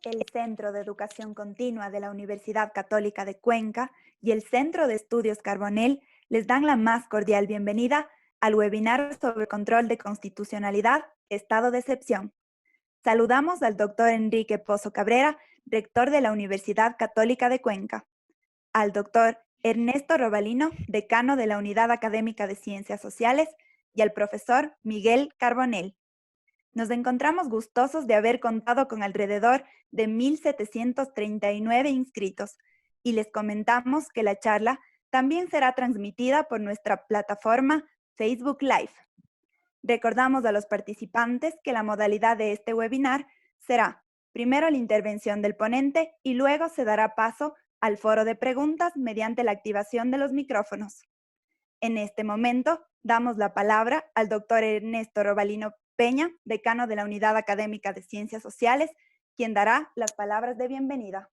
El Centro de Educación Continua de la Universidad Católica de Cuenca y el Centro de Estudios Carbonell les dan la más cordial bienvenida al webinar sobre control de constitucionalidad, estado de excepción. Saludamos al doctor Enrique Pozo Cabrera, rector de la Universidad Católica de Cuenca, al doctor Ernesto Robalino, decano de la Unidad Académica de Ciencias Sociales, y al profesor Miguel Carbonell. Nos encontramos gustosos de haber contado con alrededor de 1,739 inscritos y les comentamos que la charla también será transmitida por nuestra plataforma Facebook Live. Recordamos a los participantes que la modalidad de este webinar será primero la intervención del ponente y luego se dará paso al foro de preguntas mediante la activación de los micrófonos. En este momento damos la palabra al doctor Ernesto Robalino Peña, decano de la Unidad Académica de Ciencias Sociales, quien dará las palabras de bienvenida.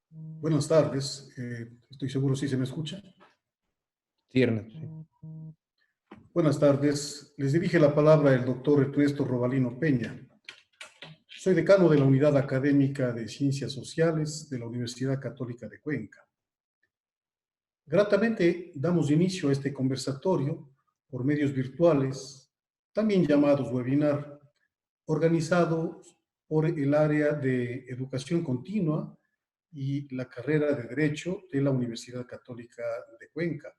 Buenas tardes, estoy seguro si se me escucha. Sí, Ernesto. Sí. Buenas tardes, les dirige la palabra el doctor Ernesto Robalino Peña. Soy decano de la Unidad Académica de Ciencias Sociales de la Universidad Católica de Cuenca. Gratamente damos inicio a este conversatorio por medios virtuales, también llamados webinar, organizado por el área de Educación Continua y la carrera de Derecho de la Universidad Católica de Cuenca.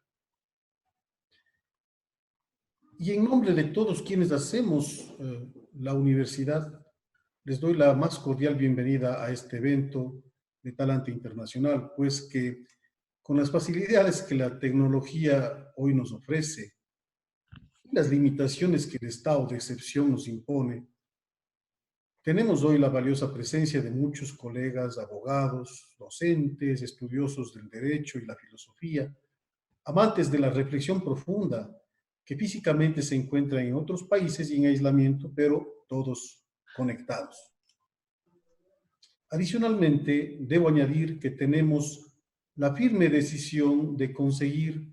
Y en nombre de todos quienes hacemos la universidad, les doy la más cordial bienvenida a este evento de talante internacional, pues que con las facilidades que la tecnología hoy nos ofrece y las limitaciones que el estado de excepción nos impone, tenemos hoy la valiosa presencia de muchos colegas, abogados, docentes, estudiosos del derecho y la filosofía, amantes de la reflexión profunda, que físicamente se encuentran en otros países y en aislamiento, pero todos conectados. Adicionalmente, debo añadir que tenemos la firme decisión de conseguir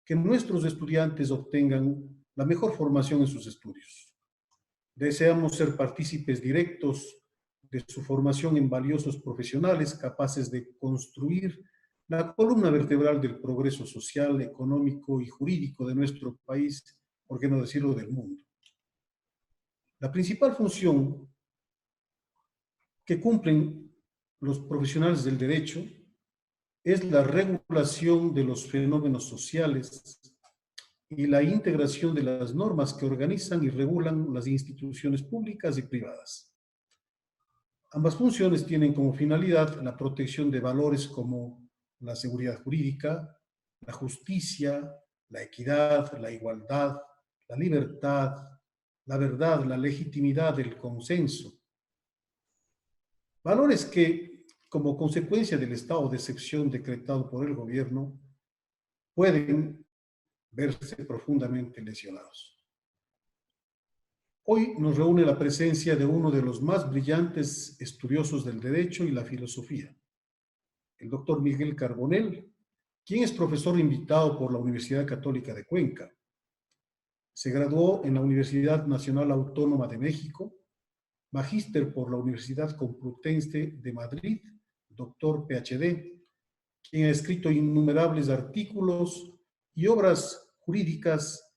que nuestros estudiantes obtengan la mejor formación en sus estudios. Deseamos ser partícipes directos de su formación en valiosos profesionales capaces de construir la columna vertebral del progreso social, económico y jurídico de nuestro país, por qué no decirlo del mundo. La principal función que cumplen los profesionales del derecho es la regulación de los fenómenos sociales y la integración de las normas que organizan y regulan las instituciones públicas y privadas. Ambas funciones tienen como finalidad la protección de valores como la seguridad jurídica, la justicia, la equidad, la igualdad, la libertad, la verdad, la legitimidad, el consenso. Valores que, como consecuencia del estado de excepción decretado por el gobierno, pueden verse profundamente lesionados. Hoy nos reúne la presencia de uno de los más brillantes estudiosos del derecho y la filosofía, el doctor Miguel Carbonell, quien es profesor invitado por la Universidad Católica de Cuenca. Se graduó en la Universidad Nacional Autónoma de México, magíster por la Universidad Complutense de Madrid, doctor PhD, quien ha escrito innumerables artículos y obras jurídicas,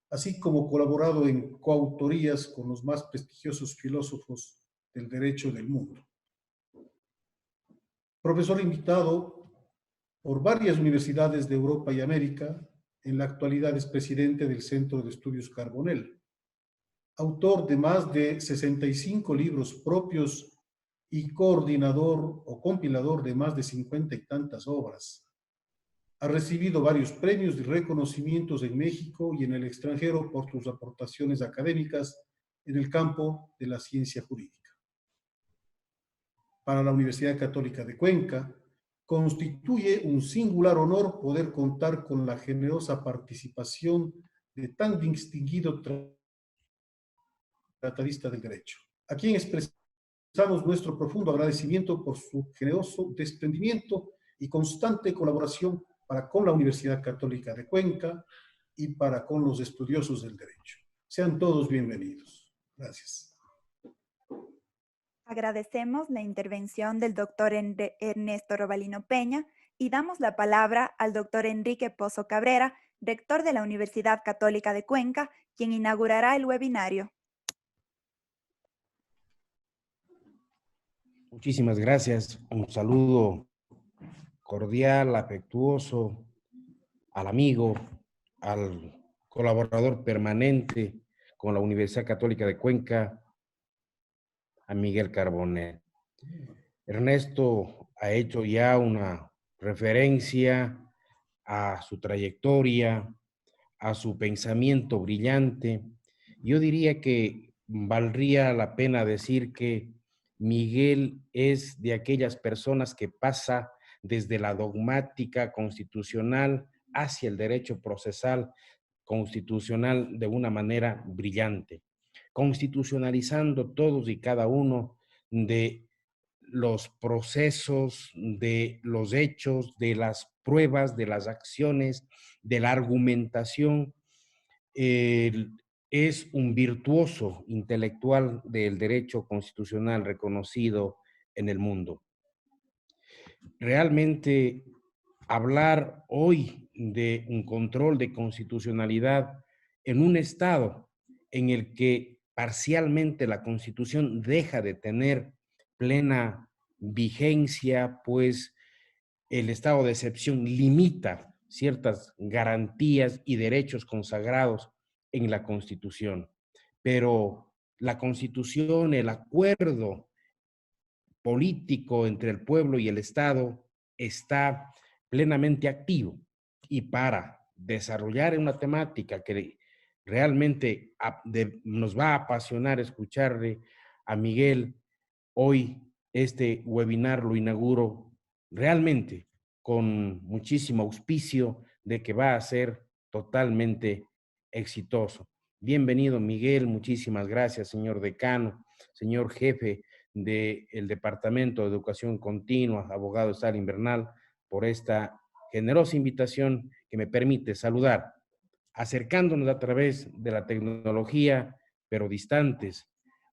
así como colaborado en coautorías con los más prestigiosos filósofos del derecho del mundo. Profesor invitado por varias universidades de Europa y América, en la actualidad es presidente del Centro de Estudios Carbonell, autor de más de 65 libros propios y coordinador o compilador de más de 50 y tantas obras. Ha recibido varios premios y reconocimientos en México y en el extranjero por sus aportaciones académicas en el campo de la ciencia jurídica. Para la Universidad Católica de Cuenca, constituye un singular honor poder contar con la generosa participación de tan distinguido tratadista del derecho, a quien expresamos nuestro profundo agradecimiento por su generoso desprendimiento y constante colaboración para con la Universidad Católica de Cuenca y para con los estudiosos del derecho. Sean todos bienvenidos. Gracias. Agradecemos la intervención del doctor Ernesto Robalino Peña y damos la palabra al doctor Enrique Pozo Cabrera, rector de la Universidad Católica de Cuenca, quien inaugurará el webinario. Muchísimas gracias. Un saludo cordial, afectuoso al amigo, al colaborador permanente con la Universidad Católica de Cuenca, a Miguel Carbonell. Ernesto ha hecho ya una referencia a su trayectoria, a su pensamiento brillante. Yo diría que valdría la pena decir que Miguel es de aquellas personas que pasa desde la dogmática constitucional hacia el derecho procesal constitucional de una manera brillante, constitucionalizando todos y cada uno de los procesos, de los hechos, de las pruebas, de las acciones, de la argumentación. Es un virtuoso intelectual del derecho constitucional reconocido en el mundo. Realmente hablar hoy de un control de constitucionalidad en un estado en el que parcialmente la Constitución deja de tener plena vigencia, pues el estado de excepción limita ciertas garantías y derechos consagrados en la Constitución. Pero la Constitución, el acuerdo político entre el pueblo y el Estado está plenamente activo. Y para desarrollar una temática que realmente nos va a apasionar escucharle a Miguel, hoy este webinar lo inauguro realmente con muchísimo auspicio de que va a ser totalmente exitoso. Bienvenido, Miguel, muchísimas gracias, señor decano, señor jefe del Departamento de Educación Continua, abogado Stalin Bernal, por esta generosa invitación que me permite saludar, acercándonos a través de la tecnología, pero distantes,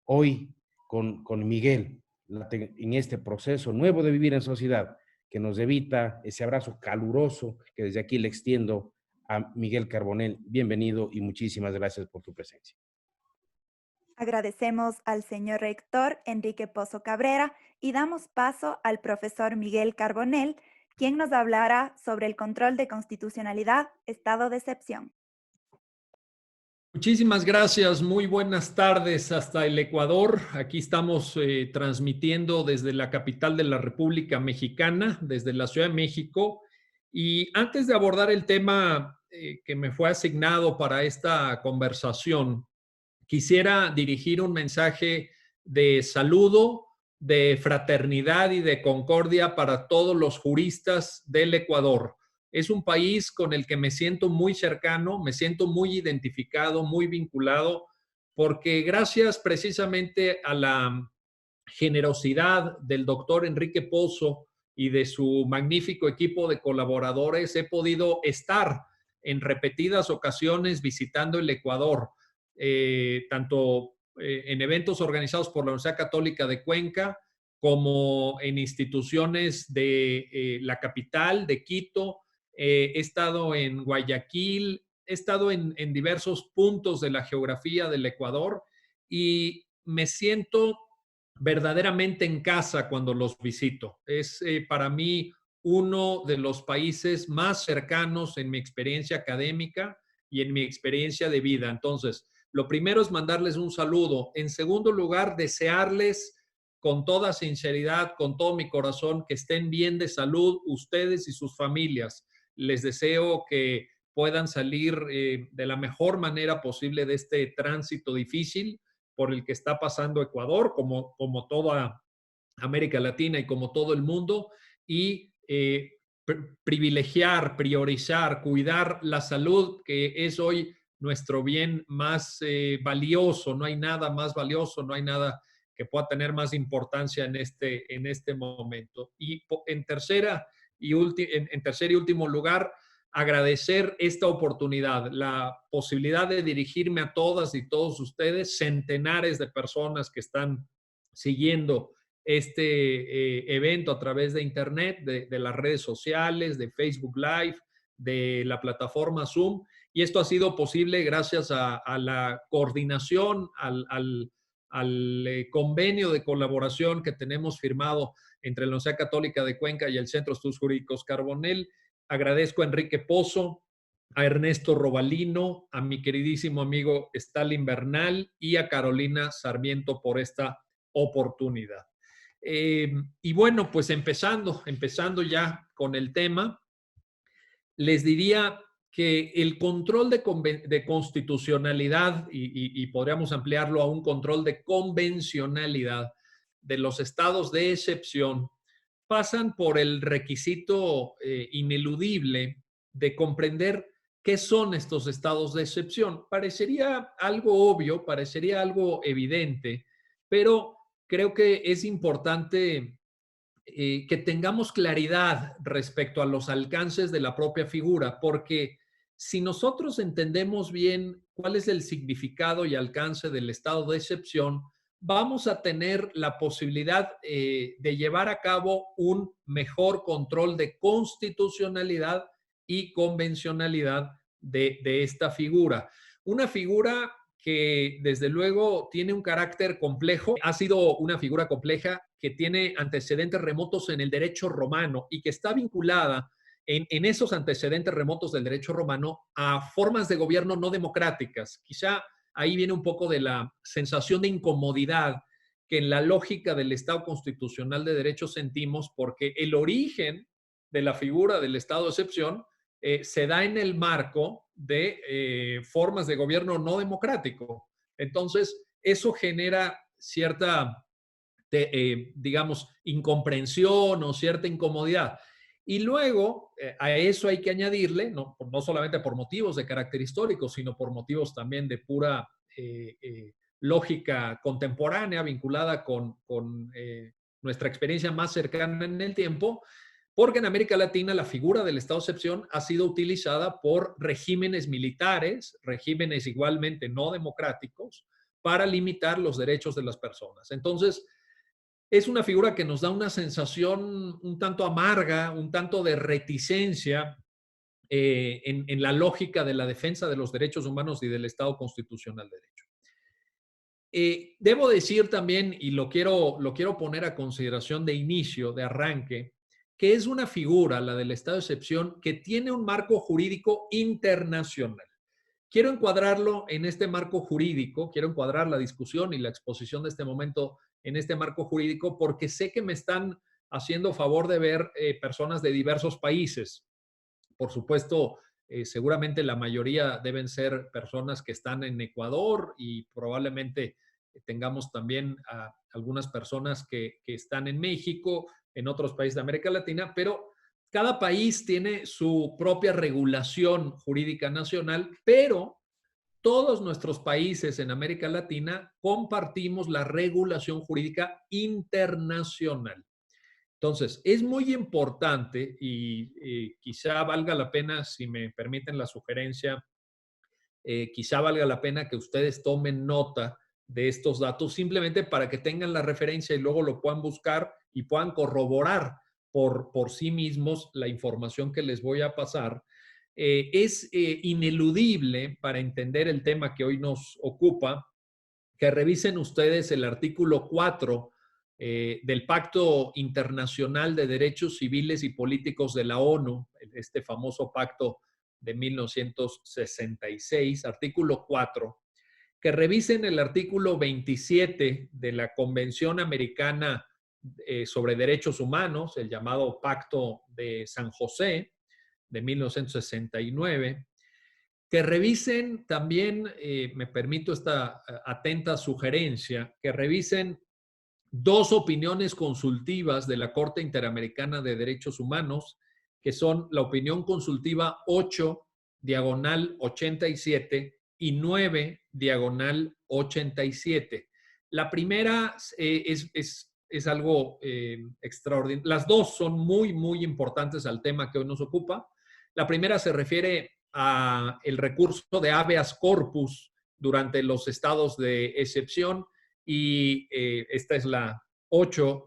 hoy con Miguel, en este proceso nuevo de vivir en sociedad, que nos evita ese abrazo caluroso que desde aquí le extiendo a Miguel Carbonell. Bienvenido y muchísimas gracias por tu presencia. Agradecemos al señor rector Enrique Pozo Cabrera y damos paso al profesor Miguel Carbonell, quien nos hablará sobre el control de constitucionalidad, estado de excepción. Muchísimas gracias, muy buenas tardes hasta el Ecuador. Aquí estamos transmitiendo desde la capital de la República Mexicana, desde la Ciudad de México. Y antes de abordar el tema que me fue asignado para esta conversación, quisiera dirigir un mensaje de saludo, de fraternidad y de concordia para todos los juristas del Ecuador. Es un país con el que me siento muy cercano, me siento muy identificado, muy vinculado, porque gracias precisamente a la generosidad del doctor Enrique Pozo y de su magnífico equipo de colaboradores, he podido estar en repetidas ocasiones visitando el Ecuador, tanto en eventos organizados por la Universidad Católica de Cuenca, como en instituciones de la capital, de Quito. He estado en Guayaquil, he estado en diversos puntos de la geografía del Ecuador y me siento verdaderamente en casa cuando los visito. Es para mí uno de los países más cercanos en mi experiencia académica y en mi experiencia de vida. Entonces, lo primero es mandarles un saludo. En segundo lugar, desearles con toda sinceridad, con todo mi corazón, que estén bien de salud ustedes y sus familias. Les deseo que puedan salir de la mejor manera posible de este tránsito difícil por el que está pasando Ecuador, como toda América Latina y como todo el mundo, y privilegiar, priorizar, cuidar la salud, que es hoy nuestro bien más valioso. No hay nada más valioso, no hay nada que pueda tener más importancia en este momento. Y en tercer y último lugar, agradecer esta oportunidad, la posibilidad de dirigirme a todas y todos ustedes, centenares de personas que están siguiendo este evento a través de Internet, de las redes sociales, de Facebook Live, de la plataforma Zoom. Y esto ha sido posible gracias a la coordinación, al convenio de colaboración que tenemos firmado entre la Universidad Católica de Cuenca y el Centro de Estudios Jurídicos Carbonell. Agradezco a Enrique Pozo, a Ernesto Robalino, a mi queridísimo amigo Stalin Bernal y a Carolina Sarmiento por esta oportunidad. Y bueno, pues empezando ya con el tema, les diría que el control de constitucionalidad, y podríamos ampliarlo a un control de convencionalidad de los estados de excepción, pasan por el requisito ineludible de comprender qué son estos estados de excepción. Parecería algo obvio, parecería algo evidente, pero creo que es importante que tengamos claridad respecto a los alcances de la propia figura, porque si nosotros entendemos bien cuál es el significado y alcance del estado de excepción, vamos a tener la posibilidad de llevar a cabo un mejor control de constitucionalidad y convencionalidad de esta figura. Una figura que desde luego tiene un carácter complejo, ha sido una figura compleja que tiene antecedentes remotos en el derecho romano y que está vinculada en esos antecedentes remotos del derecho romano a formas de gobierno no democráticas. Quizá ahí viene un poco de la sensación de incomodidad que en la lógica del Estado constitucional de derecho sentimos, porque el origen de la figura del Estado de excepción se da en el marco de formas de gobierno no democrático. Entonces, eso genera cierta, digamos, incomprensión o cierta incomodidad. Y luego, a eso hay que añadirle, no solamente por motivos de carácter histórico, sino por motivos también de pura lógica contemporánea vinculada con nuestra experiencia más cercana en el tiempo, porque en América Latina la figura del estado de excepción ha sido utilizada por regímenes militares, regímenes igualmente no democráticos, para limitar los derechos de las personas. Entonces, es una figura que nos da una sensación un tanto amarga, un tanto de reticencia en la lógica de la defensa de los derechos humanos y del Estado constitucional de derecho. Debo decir también, y lo quiero poner a consideración de inicio, de arranque, que es una figura, la del estado de excepción, que tiene un marco jurídico internacional. Quiero encuadrarlo en este marco jurídico, quiero encuadrar la discusión y la exposición de este momento en este marco jurídico, porque sé que me están haciendo favor de ver personas de diversos países. Por supuesto, seguramente la mayoría deben ser personas que están en Ecuador y probablemente tengamos también a algunas personas que están en México, en otros países de América Latina, pero cada país tiene su propia regulación jurídica nacional, pero todos nuestros países en América Latina compartimos la regulación jurídica internacional. Entonces, es muy importante y quizá valga la pena, si me permiten la sugerencia, quizá valga la pena que ustedes tomen nota de estos datos simplemente para que tengan la referencia y luego lo puedan buscar y puedan corroborar por sí mismos la información que les voy a pasar. Es ineludible para entender el tema que hoy nos ocupa que revisen ustedes el artículo 4 del Pacto Internacional de Derechos Civiles y Políticos de la ONU, este famoso pacto de 1966, artículo 4, que revisen el artículo 27 de la Convención Americana sobre Derechos Humanos, el llamado Pacto de San José de 1969, que revisen también, me permito esta atenta sugerencia, que revisen dos opiniones consultivas de la Corte Interamericana de Derechos Humanos, que son la opinión consultiva 8/87 y 9/87. La primera es algo extraordinario. Las dos son muy, muy importantes al tema que hoy nos ocupa. La primera se refiere a el recurso de habeas corpus durante los estados de excepción y esta es la 8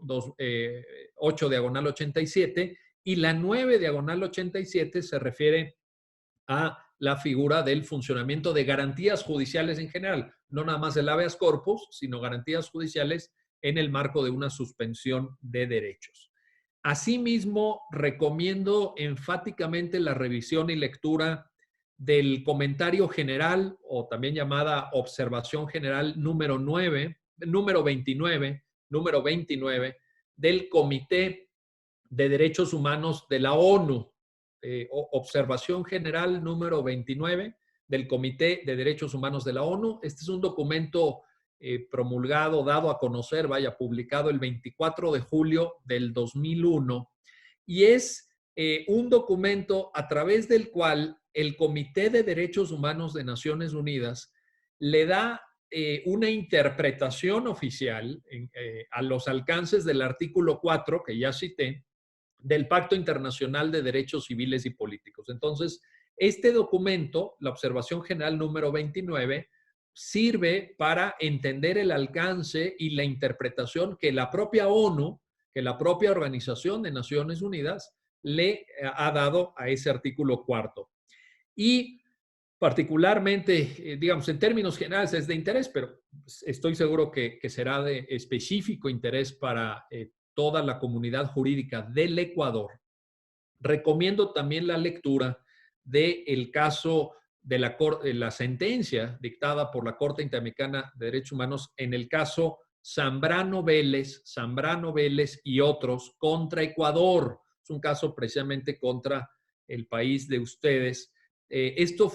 diagonal 87 y la 9 diagonal 87 se refiere a la figura del funcionamiento de garantías judiciales en general, no nada más del habeas corpus, sino garantías judiciales en el marco de una suspensión de derechos. Asimismo, recomiendo enfáticamente la revisión y lectura del comentario general, o también llamada observación general número 29 del Comité de Derechos Humanos de la ONU. Observación general número 29 del Comité de Derechos Humanos de la ONU. Este es un documento promulgado, dado a conocer, publicado el 24 de julio del 2001 y es un documento a través del cual el Comité de Derechos Humanos de Naciones Unidas le da una interpretación oficial a los alcances del artículo 4, que ya cité, del Pacto Internacional de Derechos Civiles y Políticos. Entonces, este documento, la observación general número 29, sirve para entender el alcance y la interpretación que la propia ONU, que la propia Organización de Naciones Unidas le ha dado a ese artículo 4. Y particularmente, digamos, en términos generales es de interés, pero estoy seguro que será de específico interés para toda la comunidad jurídica del Ecuador. Recomiendo también la lectura del caso de la sentencia dictada por la Corte Interamericana de Derechos Humanos en el caso Zambrano Vélez y otros contra Ecuador. Es un caso precisamente contra el país de ustedes. Esto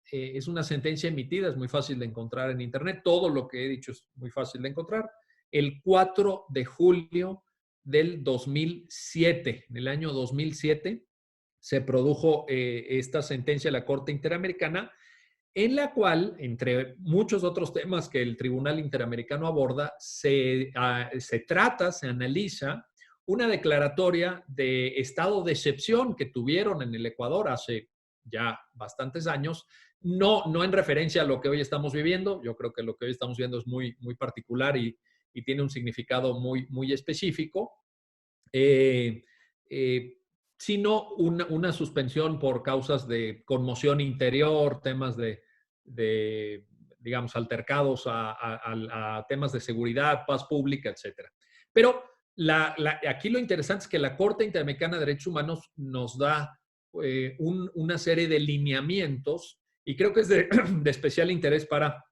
es una sentencia emitida, es muy fácil de encontrar en internet. Todo lo que he dicho es muy fácil de encontrar. El 4 de julio del 2007, en el año 2007, se produjo esta sentencia de la Corte Interamericana, en la cual, entre muchos otros temas que el Tribunal Interamericano aborda, se analiza una declaratoria de estado de excepción que tuvieron en el Ecuador hace ya bastantes años, no en referencia a lo que hoy estamos viviendo. Yo creo que lo que hoy estamos viviendo es muy, muy particular y tiene un significado muy, muy específico, sino una suspensión por causas de conmoción interior, temas de digamos, altercados a temas de seguridad, paz pública, etc. Pero aquí lo interesante es que la Corte Interamericana de Derechos Humanos nos da una serie de lineamientos y creo que es de especial interés para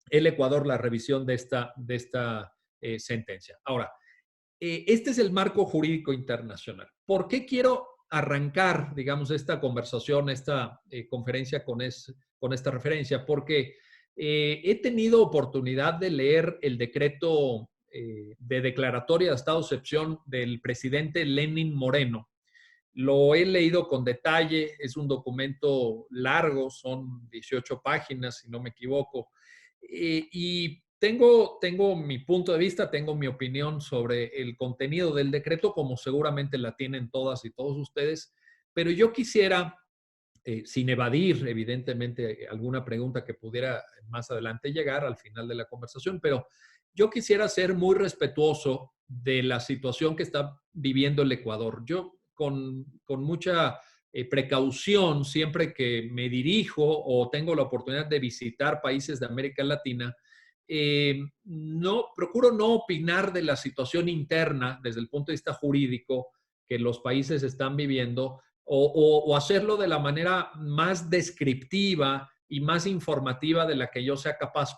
el Ecuador la revisión de esta sentencia. Ahora, este es el marco jurídico internacional. ¿Por qué quiero arrancar, digamos, esta conversación, esta conferencia con esta referencia? Porque he tenido oportunidad de leer el decreto de declaratoria de estado de excepción del presidente Lenín Moreno. Lo he leído con detalle, es un documento largo, son 18 páginas, si no me equivoco, y tengo mi punto de vista, tengo mi opinión sobre el contenido del decreto, como seguramente la tienen todas y todos ustedes, pero yo quisiera, sin evadir evidentemente alguna pregunta que pudiera más adelante llegar al final de la conversación, pero yo quisiera ser muy respetuoso de la situación que está viviendo el Ecuador. Yo con mucha precaución, siempre que me dirijo o tengo la oportunidad de visitar países de América Latina, procuro no opinar de la situación interna desde el punto de vista jurídico que los países están viviendo o hacerlo de la manera más descriptiva y más informativa de la que yo sea capaz,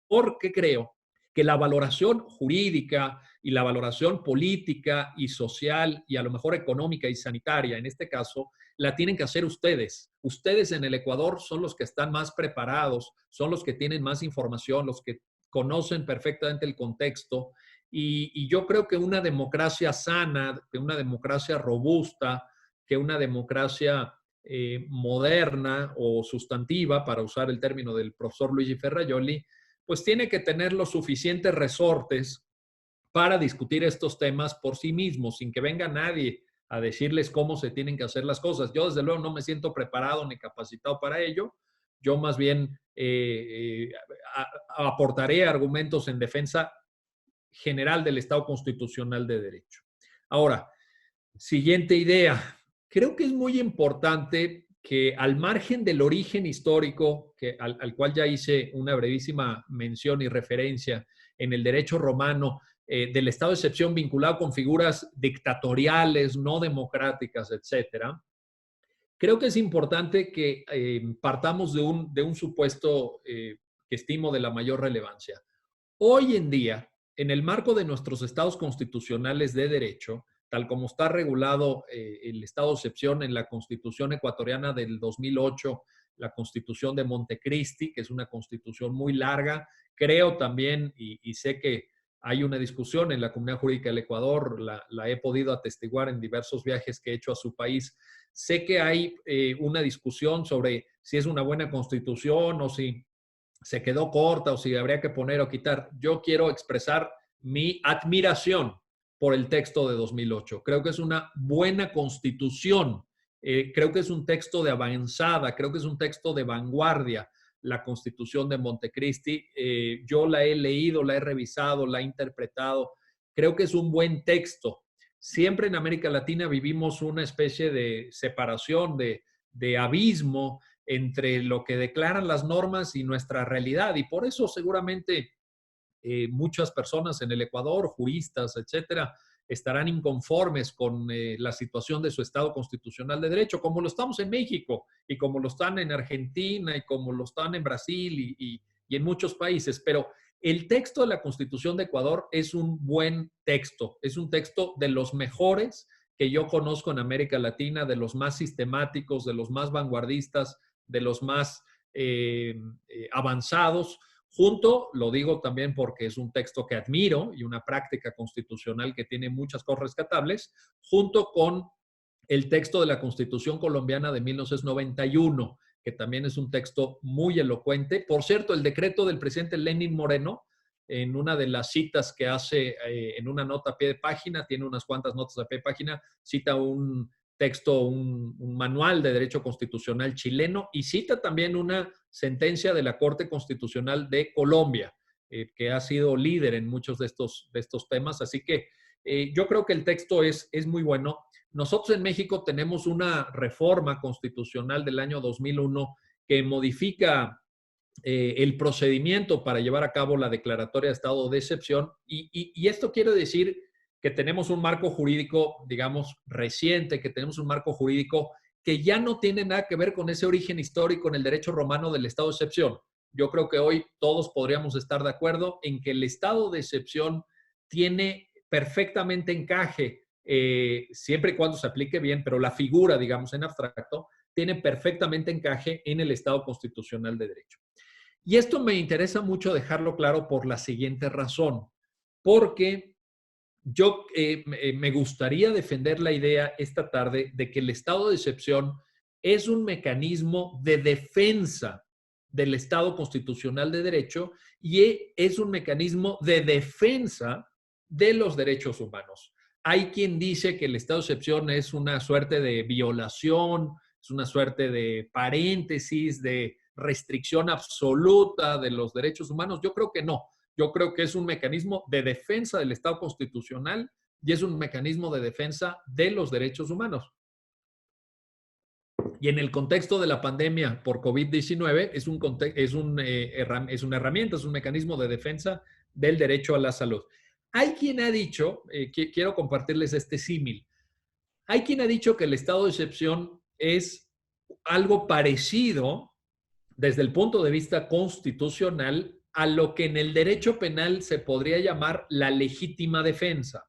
porque creo que la valoración jurídica y la valoración política y social y a lo mejor económica y sanitaria, en este caso, la tienen que hacer ustedes. Ustedes en el Ecuador son los que están más preparados, son los que tienen más información, los que conocen perfectamente el contexto. Y yo creo que una democracia sana, que una democracia robusta, que una democracia moderna o sustantiva, para usar el término del profesor Luigi Ferrajoli, pues tiene que tener los suficientes resortes para discutir estos temas por sí mismo, sin que venga nadie a decirles cómo se tienen que hacer las cosas. Yo, desde luego, no me siento preparado ni capacitado para ello. Yo más bien aportaré argumentos en defensa general del Estado constitucional de derecho. Ahora, siguiente idea. Creo que es muy importante que, al margen del origen histórico, al cual ya hice una brevísima mención y referencia en el derecho romano, del estado de excepción vinculado con figuras dictatoriales, no democráticas, etcétera, creo que es importante que partamos de un supuesto que estimo de la mayor relevancia. Hoy en día, en el marco de nuestros estados constitucionales de derecho, tal como está regulado el estado de excepción en la Constitución ecuatoriana del 2008, la Constitución de Montecristi, que es una constitución muy larga, creo también, y sé que hay una discusión en la comunidad jurídica del Ecuador, la he podido atestiguar en diversos viajes que he hecho a su país. Sé que hay una discusión sobre si es una buena constitución o si se quedó corta o si habría que poner o quitar. Yo quiero expresar mi admiración por el texto de 2008. Creo que es una buena constitución. Creo que es un texto de avanzada, creo que es un texto de vanguardia, la Constitución de Montecristi. Yo la he leído, la he revisado, la he interpretado. Creo que es un buen texto. Siempre en América Latina vivimos una especie de separación, de abismo entre lo que declaran las normas y nuestra realidad. Y por eso seguramente muchas personas en el Ecuador, juristas, etcétera, estarán inconformes con la situación de su Estado constitucional de derecho, como lo estamos en México y como lo están en Argentina y como lo están en Brasil y en muchos países. Pero el texto de la Constitución de Ecuador es un buen texto, es un texto de los mejores que yo conozco en América Latina, de los más sistemáticos, de los más vanguardistas, de los más avanzados. Junto, lo digo también porque es un texto que admiro y una práctica constitucional que tiene muchas cosas rescatables, junto con el texto de la Constitución colombiana de 1991, que también es un texto muy elocuente. Por cierto, el decreto del presidente Lenín Moreno, en una de las citas que hace en una nota a pie de página, tiene unas cuantas notas a pie de página, cita un texto, un manual de derecho constitucional chileno y cita también una sentencia de la Corte Constitucional de Colombia, que ha sido líder en muchos de estos temas. Así que yo creo que el texto es muy bueno. Nosotros en México tenemos una reforma constitucional del año 2001 que modifica el procedimiento para llevar a cabo la declaratoria de estado de excepción y esto quiere decir que tenemos un marco jurídico, digamos, reciente, que tenemos un marco jurídico que ya no tiene nada que ver con ese origen histórico en el derecho romano del estado de excepción. Yo creo que hoy todos podríamos estar de acuerdo en que el estado de excepción tiene perfectamente encaje, siempre y cuando se aplique bien, pero la figura, digamos, en abstracto, tiene perfectamente encaje en el estado constitucional de derecho. Y esto me interesa mucho dejarlo claro por la siguiente razón, porque yo me gustaría defender la idea esta tarde de que el estado de excepción es un mecanismo de defensa del Estado constitucional de derecho y es un mecanismo de defensa de los derechos humanos. Hay quien dice que el estado de excepción es una suerte de violación, es una suerte de paréntesis, de restricción absoluta de los derechos humanos. Yo creo que no. Yo creo que es un mecanismo de defensa del Estado constitucional y es un mecanismo de defensa de los derechos humanos. Y en el contexto de la pandemia por COVID-19 es una herramienta, es un mecanismo de defensa del derecho a la salud. Hay quien ha dicho, quiero compartirles este símil, hay quien ha dicho que el estado de excepción es algo parecido desde el punto de vista constitucional a lo que en el derecho penal se podría llamar la legítima defensa.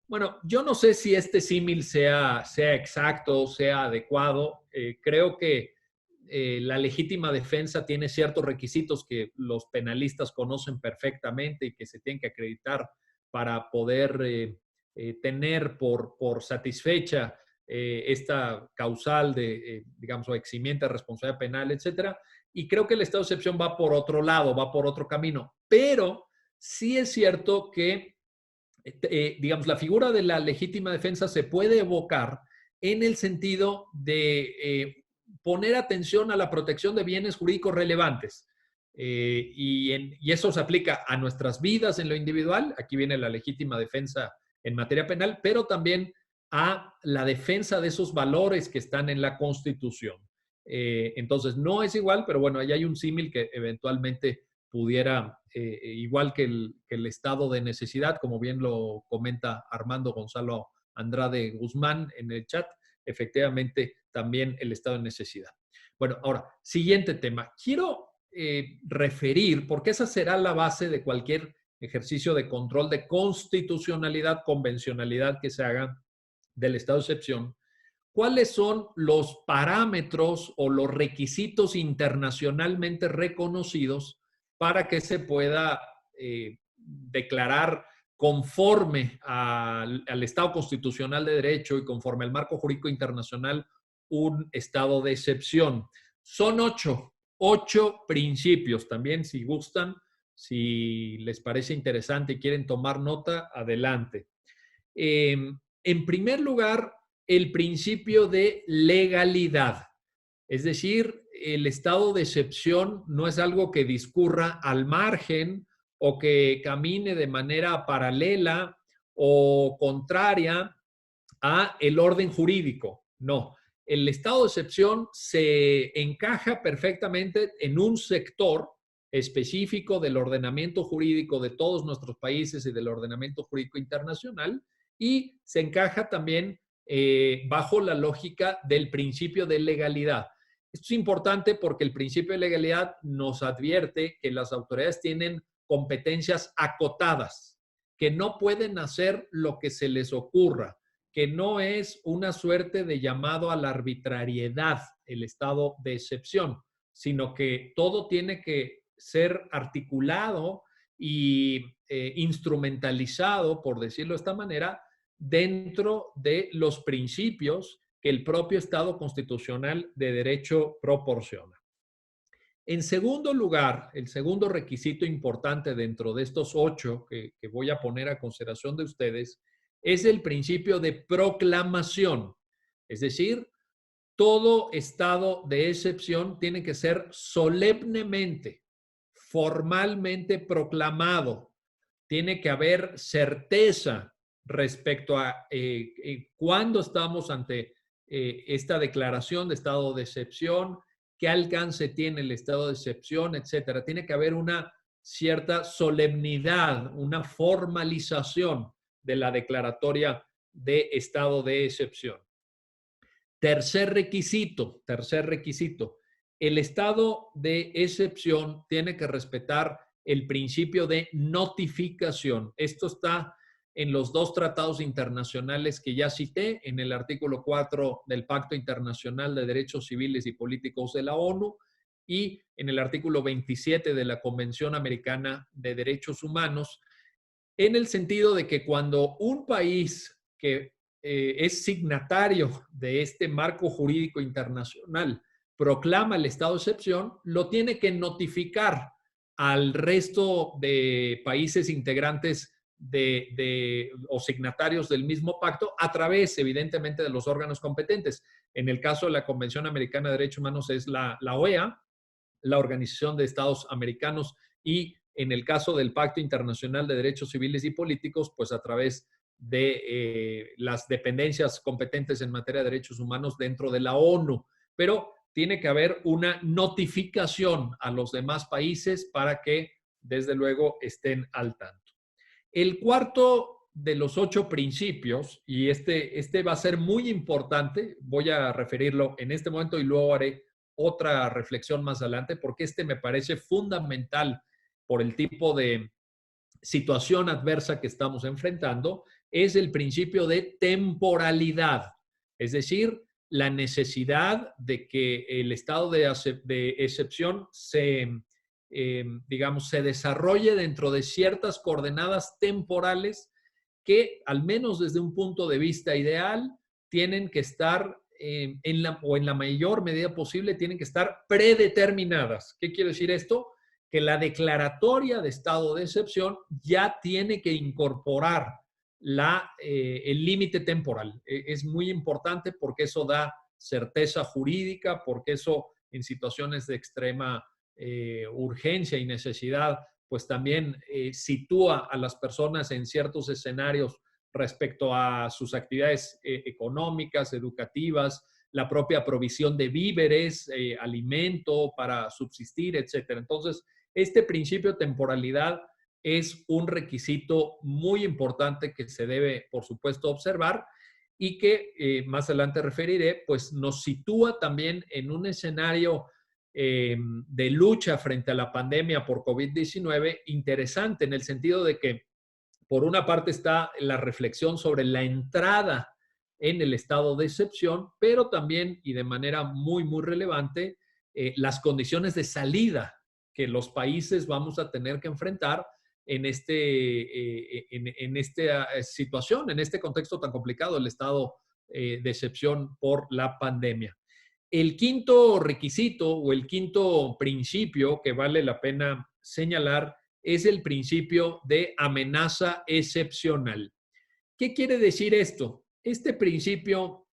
Bueno, yo no sé si este símil sea exacto, sea adecuado. Creo que la legítima defensa tiene ciertos requisitos que los penalistas conocen perfectamente y que se tienen que acreditar para poder tener por satisfecha esta causal de, digamos, o eximiente de responsabilidad penal, etcétera. Y creo que el estado de excepción va por otro lado, va por otro camino. Pero sí es cierto que digamos, la figura de la legítima defensa se puede evocar en el sentido de poner atención a la protección de bienes jurídicos relevantes. Y eso se aplica a nuestras vidas en lo individual. Aquí viene la legítima defensa en materia penal, pero también a la defensa de esos valores que están en la Constitución. Entonces, no es igual, pero bueno, ahí hay un símil que eventualmente pudiera, igual que el estado de necesidad, como bien lo comenta Armando Gonzalo Andrade Guzmán en el chat, efectivamente también el estado de necesidad. Bueno, ahora, siguiente tema. Quiero referir, porque esa será la base de cualquier ejercicio de control de constitucionalidad, convencionalidad que se haga del estado de excepción, ¿cuáles son los parámetros o los requisitos internacionalmente reconocidos para que se pueda declarar conforme al Estado constitucional de derecho y conforme al marco jurídico internacional un estado de excepción? Son 8 principios. También, si gustan, si les parece interesante y quieren tomar nota, adelante. En primer lugar, el principio de legalidad. Es decir, el estado de excepción no es algo que discurra al margen o que camine de manera paralela o contraria a el orden jurídico. No, el estado de excepción se encaja perfectamente en un sector específico del ordenamiento jurídico de todos nuestros países y del ordenamiento jurídico internacional, y se encaja también bajo la lógica del principio de legalidad. Esto es importante porque el principio de legalidad nos advierte que las autoridades tienen competencias acotadas, que no pueden hacer lo que se les ocurra, que no es una suerte de llamado a la arbitrariedad, el estado de excepción, sino que todo tiene que ser articulado y instrumentalizado, por decirlo de esta manera, dentro de los principios que el propio Estado constitucional de derecho proporciona. En segundo lugar, el segundo requisito importante dentro de estos 8 que voy a poner a consideración de ustedes es el principio de proclamación. Es decir, todo estado de excepción tiene que ser solemnemente, formalmente proclamado. Tiene que haber certeza respecto a cuándo estamos ante esta declaración de estado de excepción, qué alcance tiene el estado de excepción, etcétera. Tiene que haber una cierta solemnidad, una formalización de la declaratoria de estado de excepción. Tercer requisito, el estado de excepción tiene que respetar el principio de notificación. Esto está en los 2 tratados internacionales que ya cité, en el artículo 4 del Pacto Internacional de Derechos Civiles y Políticos de la ONU y en el artículo 27 de la Convención Americana de Derechos Humanos, en el sentido de que cuando un país que es signatario de este marco jurídico internacional proclama el estado de excepción, lo tiene que notificar al resto de países integrantes o signatarios del mismo pacto a través, evidentemente, de los órganos competentes. En el caso de la Convención Americana de Derechos Humanos es la OEA, la Organización de Estados Americanos, y en el caso del Pacto Internacional de Derechos Civiles y Políticos, pues a través de las dependencias competentes en materia de derechos humanos dentro de la ONU. Pero tiene que haber una notificación a los demás países para que, desde luego, estén al tanto. El cuarto de los 8 principios, y este va a ser muy importante, voy a referirlo en este momento y luego haré otra reflexión más adelante, porque este me parece fundamental por el tipo de situación adversa que estamos enfrentando, es el principio de temporalidad, es decir, la necesidad de que el estado de excepción se desarrolle dentro de ciertas coordenadas temporales que, al menos desde un punto de vista ideal, tienen que estar en la mayor medida posible, tienen que estar predeterminadas. ¿Qué quiere decir esto? Que la declaratoria de estado de excepción ya tiene que incorporar el límite temporal. Es muy importante porque eso da certeza jurídica, porque eso en situaciones de extrema urgencia y necesidad, pues también sitúa a las personas en ciertos escenarios respecto a sus actividades económicas, educativas, la propia provisión de víveres, alimento para subsistir, etcétera. Entonces, este principio de temporalidad es un requisito muy importante que se debe, por supuesto, observar y que más adelante referiré, pues nos sitúa también en un escenario de lucha frente a la pandemia por COVID-19 interesante en el sentido de que por una parte está la reflexión sobre la entrada en el estado de excepción, pero también y de manera muy, muy relevante, las condiciones de salida que los países vamos a tener que enfrentar en esta situación, en este contexto tan complicado, el estado de excepción por la pandemia. El quinto requisito o el quinto principio que vale la pena señalar es el principio de amenaza excepcional. ¿Qué quiere decir esto? Este principio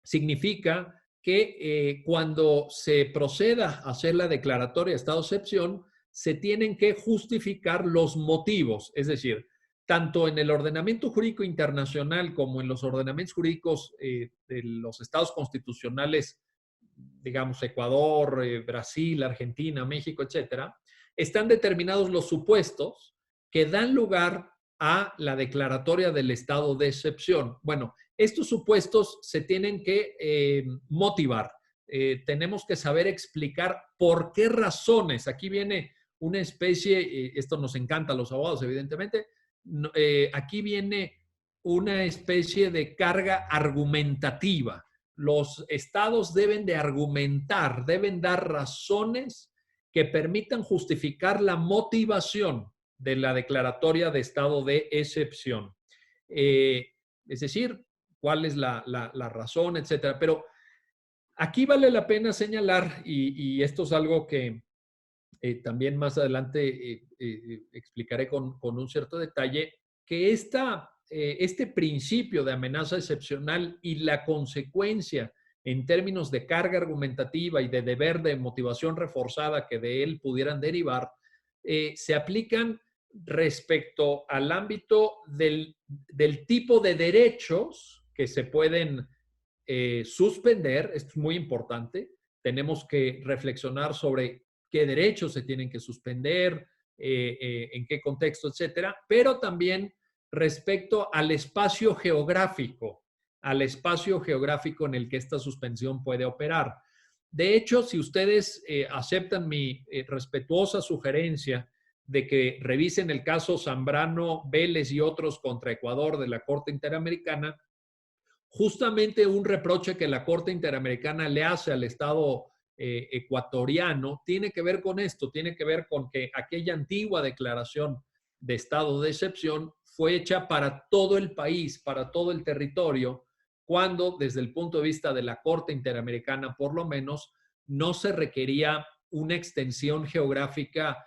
significa que cuando se proceda a hacer la declaratoria de estado de excepción, se tienen que justificar los motivos, es decir, tanto en el ordenamiento jurídico internacional como en los ordenamientos jurídicos de los estados constitucionales, digamos, Ecuador, Brasil, Argentina, México, etcétera, están determinados los supuestos que dan lugar a la declaratoria del estado de excepción. Bueno, estos supuestos se tienen que motivar. Tenemos que saber explicar por qué razones. Aquí viene una especie, esto nos encanta a los abogados, evidentemente, aquí viene una especie de carga argumentativa. Los estados deben de argumentar, deben dar razones que permitan justificar la motivación de la declaratoria de estado de excepción. Es decir, cuál es la razón, etcétera. Pero aquí vale la pena señalar, y esto es algo que también más adelante explicaré con un cierto detalle, que este principio de amenaza excepcional y la consecuencia en términos de carga argumentativa y de deber de motivación reforzada que de él pudieran derivar, se aplican respecto al ámbito del tipo de derechos que se pueden suspender. Esto es muy importante. Tenemos que reflexionar sobre qué derechos se tienen que suspender, en qué contexto, etcétera, pero también respecto al espacio geográfico en el que esta suspensión puede operar. De hecho, si ustedes aceptan mi respetuosa sugerencia de que revisen el caso Zambrano, Vélez y otros contra Ecuador de la Corte Interamericana, justamente un reproche que la Corte Interamericana le hace al Estado ecuatoriano tiene que ver con esto, tiene que ver con que aquella antigua declaración de estado de excepción fue hecha para todo el país, para todo el territorio, cuando desde el punto de vista de la Corte Interamericana, por lo menos, no se requería una extensión geográfica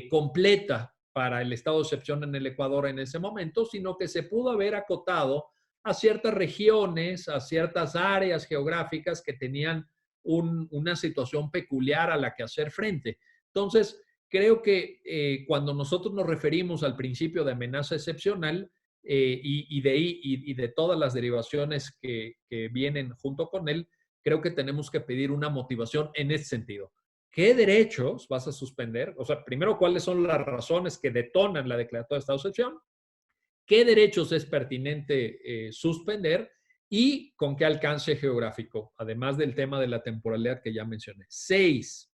completa para el estado de excepción en el Ecuador en ese momento, sino que se pudo haber acotado a ciertas regiones, a ciertas áreas geográficas que tenían una situación peculiar a la que hacer frente. Entonces, creo que cuando nosotros nos referimos al principio de amenaza excepcional y de todas las derivaciones que vienen junto con él, creo que tenemos que pedir una motivación en ese sentido. ¿Qué derechos vas a suspender? O sea, primero, ¿cuáles son las razones que detonan la declaratoria de estado de excepción? ¿Qué derechos es pertinente suspender? ¿Y con qué alcance geográfico? Además del tema de la temporalidad que ya mencioné. 6.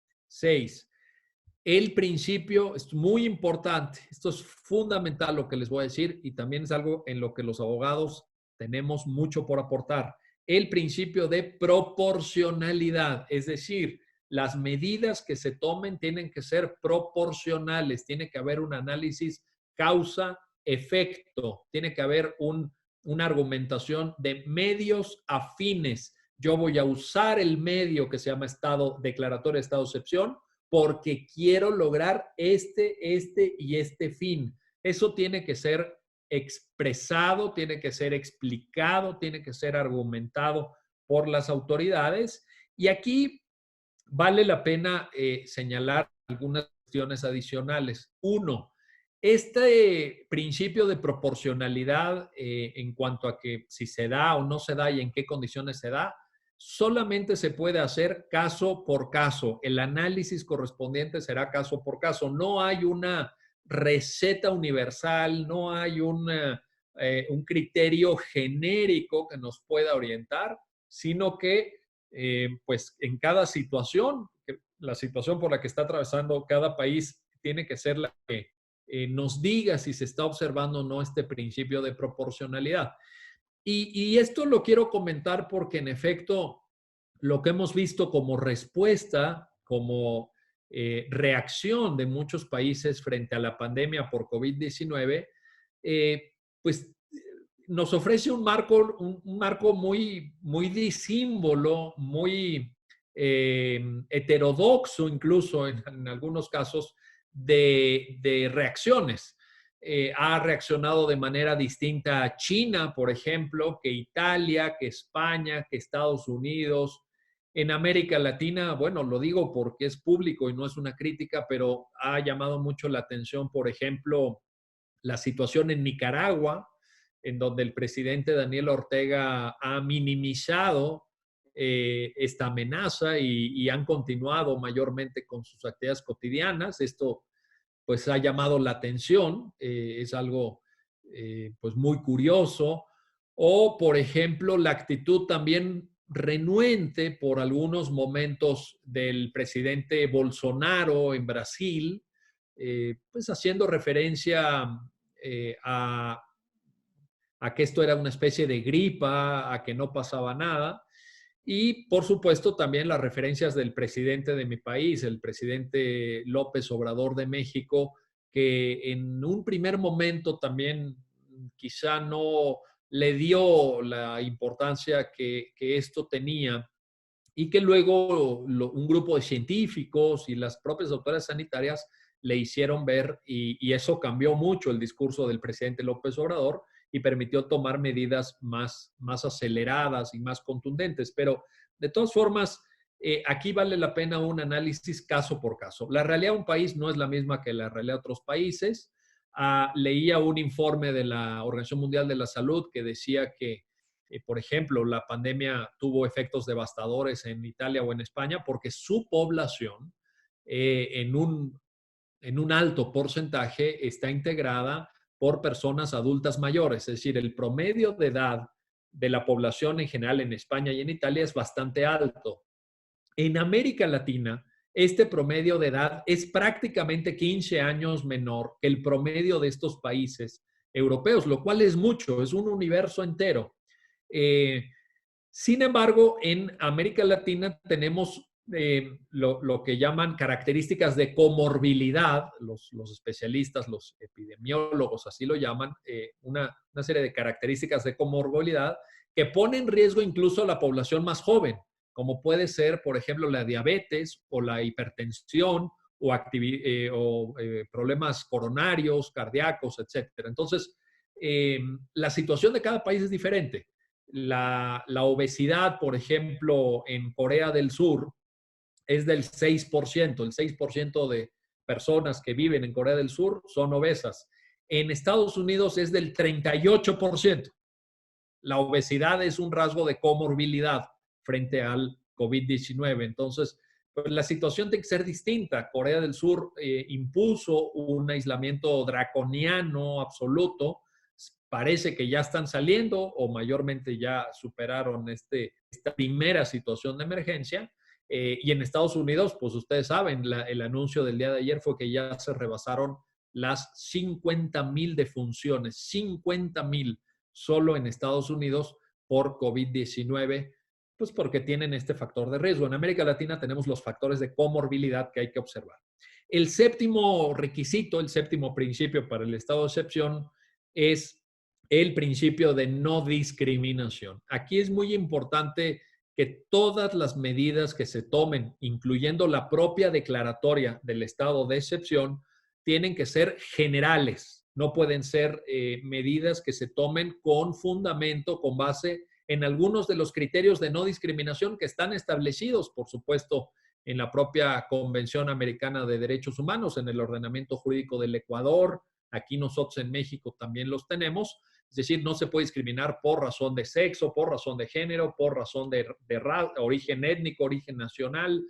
El principio es muy importante. Esto es fundamental lo que les voy a decir y también es algo en lo que los abogados tenemos mucho por aportar. El principio de proporcionalidad, es decir, las medidas que se tomen tienen que ser proporcionales, tiene que haber un análisis causa-efecto, tiene que haber una argumentación de medios afines. Yo voy a usar el medio que se llama declaratoria de estado de excepción porque quiero lograr este y este fin. Eso tiene que ser expresado, tiene que ser explicado, tiene que ser argumentado por las autoridades. Y aquí vale la pena señalar algunas cuestiones adicionales. Uno, este principio de proporcionalidad en cuanto a que si se da o no se da y en qué condiciones se da, solamente se puede hacer caso por caso. El análisis correspondiente será caso por caso. No hay una receta universal, no hay un criterio genérico que nos pueda orientar, sino que pues en cada situación, la situación por la que está atravesando cada país tiene que ser la que nos diga si se está observando o no este principio de proporcionalidad. Y esto lo quiero comentar porque en efecto lo que hemos visto como respuesta, como reacción de muchos países frente a la pandemia por COVID-19, pues nos ofrece un marco muy disímbolo, muy heterodoxo incluso en algunos casos de reacciones. Ha reaccionado de manera distinta a China, por ejemplo, que Italia, que España, que Estados Unidos. En América Latina, bueno, lo digo porque es público y no es una crítica, pero ha llamado mucho la atención, por ejemplo, la situación en Nicaragua, en donde el presidente Daniel Ortega ha minimizado esta amenaza y han continuado mayormente con sus actividades cotidianas. Esto pues ha llamado la atención, es algo pues muy curioso. O, por ejemplo, la actitud también renuente por algunos momentos del presidente Bolsonaro en Brasil, pues haciendo referencia a que esto era una especie de gripa, a que no pasaba nada. Y, por supuesto, también las referencias del presidente de mi país, el presidente López Obrador de México, que en un primer momento también quizá no le dio la importancia que esto tenía y que luego un grupo de científicos y las propias autoridades sanitarias le hicieron ver y eso cambió mucho el discurso del presidente López Obrador y permitió tomar medidas más aceleradas y más contundentes. Pero de todas formas, aquí vale la pena un análisis caso por caso. La realidad de un país no es la misma que la realidad de otros países. Leía un informe de la Organización Mundial de la Salud que decía que, por ejemplo, la pandemia tuvo efectos devastadores en Italia o en España porque su población en un alto porcentaje está integrada por personas adultas mayores, es decir, el promedio de edad de la población en general en España y en Italia es bastante alto. En América Latina, este promedio de edad es prácticamente 15 años menor que el promedio de estos países europeos, lo cual es mucho, es un universo entero. Sin embargo, en América Latina tenemos lo que llaman características de comorbilidad, los especialistas, los epidemiólogos así lo llaman, una serie de características de comorbilidad que ponen en riesgo incluso a la población más joven, como puede ser, por ejemplo, la diabetes o la hipertensión o problemas coronarios, cardíacos, etc. Entonces, la situación de cada país es diferente. La obesidad, por ejemplo, en Corea del Sur es del 6%. El 6% de personas que viven en Corea del Sur son obesas. En Estados Unidos es del 38%. La obesidad es un rasgo de comorbilidad frente al COVID-19. Entonces, pues la situación tiene que ser distinta. Corea del Sur impuso un aislamiento draconiano absoluto. Parece que ya están saliendo o mayormente ya superaron esta primera situación de emergencia. Y en Estados Unidos, pues ustedes saben, el anuncio del día de ayer fue que ya se rebasaron las 50,000 defunciones, 50,000 solo en Estados Unidos por COVID-19, pues porque tienen este factor de riesgo. En América Latina tenemos los factores de comorbilidad que hay que observar. El séptimo requisito, el séptimo principio para el estado de excepción es el principio de no discriminación. Aquí es muy importante que todas las medidas que se tomen, incluyendo la propia declaratoria del estado de excepción, tienen que ser generales, no pueden ser medidas que se tomen con fundamento, con base en algunos de los criterios de no discriminación que están establecidos, por supuesto, en la propia Convención Americana de Derechos Humanos, en el ordenamiento jurídico del Ecuador. Aquí nosotros en México también los tenemos. Es decir, no se puede discriminar por razón de sexo, por razón de género, por razón de origen étnico, origen nacional,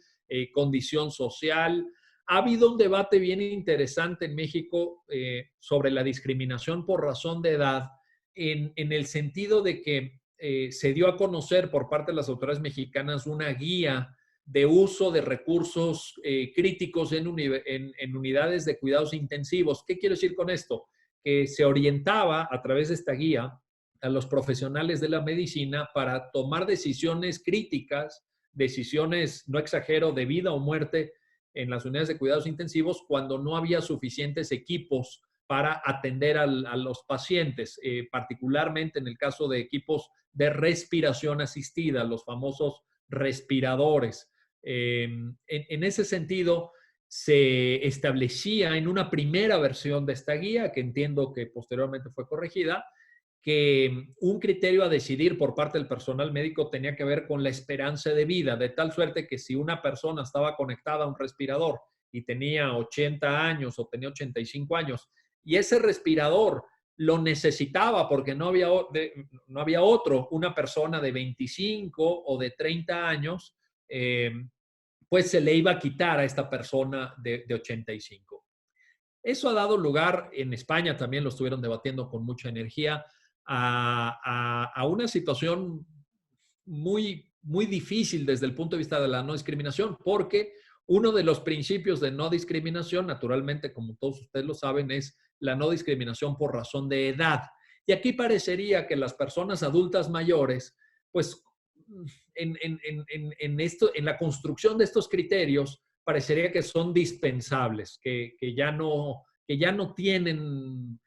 condición social. Ha habido un debate bien interesante en México sobre la discriminación por razón de edad, en el sentido de que se dio a conocer por parte de las autoridades mexicanas una guía de uso de recursos críticos en unidades de cuidados intensivos. ¿Qué quiero decir con esto? Que se orientaba a través de esta guía a los profesionales de la medicina para tomar decisiones críticas, decisiones, no exagero, de vida o muerte en las unidades de cuidados intensivos cuando no había suficientes equipos para atender a los pacientes, particularmente en el caso de equipos de respiración asistida, los famosos respiradores. En ese sentido, se establecía en una primera versión de esta guía, que entiendo que posteriormente fue corregida, que un criterio a decidir por parte del personal médico tenía que ver con la esperanza de vida, de tal suerte que si una persona estaba conectada a un respirador y tenía 80 años o tenía 85 años, y ese respirador lo necesitaba porque no había otro, una persona de 25 o de 30 años, pues se le iba a quitar a esta persona de 85. Eso ha dado lugar, en España también lo estuvieron debatiendo con mucha energía, a una situación muy, muy difícil desde el punto de vista de la no discriminación, porque uno de los principios de no discriminación, naturalmente, como todos ustedes lo saben, es la no discriminación por razón de edad. Y aquí parecería que las personas adultas mayores, pues en la construcción de estos criterios, parecería que son dispensables, que ya no tienen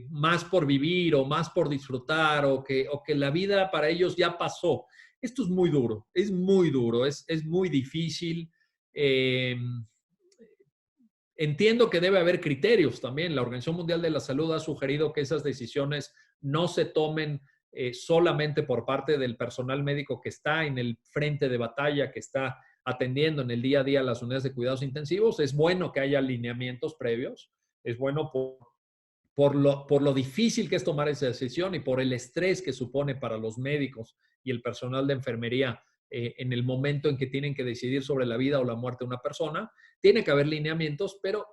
más por vivir o más por disfrutar o que la vida para ellos ya pasó. Esto es muy duro, es muy difícil. Entiendo que debe haber criterios también. La Organización Mundial de la Salud ha sugerido que esas decisiones no se tomen solamente por parte del personal médico que está en el frente de batalla, que está atendiendo en el día a día las unidades de cuidados intensivos. Es bueno que haya alineamientos previos, es bueno por lo difícil que es tomar esa decisión y por el estrés que supone para los médicos y el personal de enfermería en el momento en que tienen que decidir sobre la vida o la muerte de una persona. Tiene que haber lineamientos, pero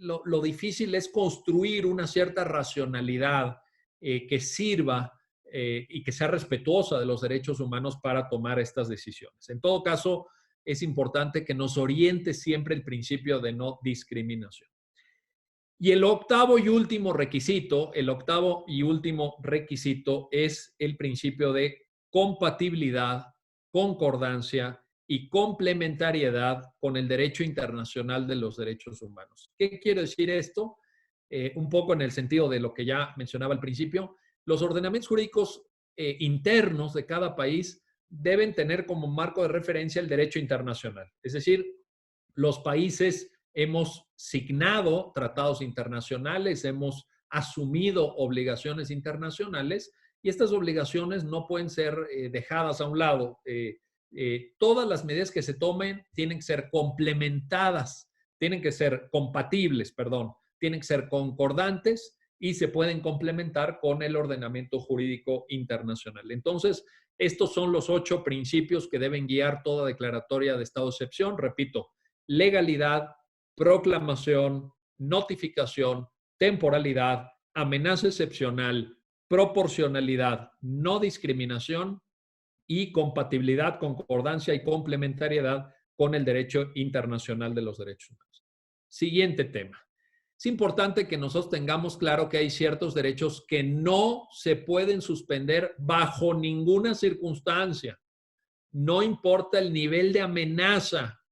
lo difícil es construir una cierta racionalidad que sirva y que sea respetuosa de los derechos humanos para tomar estas decisiones. En todo caso, es importante que nos oriente siempre el principio de no discriminación. Y el octavo y último requisito es el principio de compatibilidad, concordancia y complementariedad con el derecho internacional de los derechos humanos. ¿Qué quiere decir esto? Un poco en el sentido de lo que ya mencionaba al principio, los ordenamientos jurídicos internos de cada país deben tener como marco de referencia el derecho internacional. Es decir, los países hemos signado tratados internacionales, hemos asumido obligaciones internacionales y estas obligaciones no pueden ser dejadas a un lado. Todas las medidas que se tomen tienen que ser complementadas, tienen que ser compatibles, tienen que ser concordantes y se pueden complementar con el ordenamiento jurídico internacional. Entonces, estos son los 8 principios que deben guiar toda declaratoria de estado de excepción. Repito, legalidad, proclamación, notificación, temporalidad, amenaza excepcional, proporcionalidad, no discriminación y compatibilidad, concordancia y complementariedad con el derecho internacional de los derechos humanos. Siguiente tema. Es importante que nosotros tengamos claro que hay ciertos derechos que no se pueden suspender bajo ninguna circunstancia. No importa el nivel de amenaza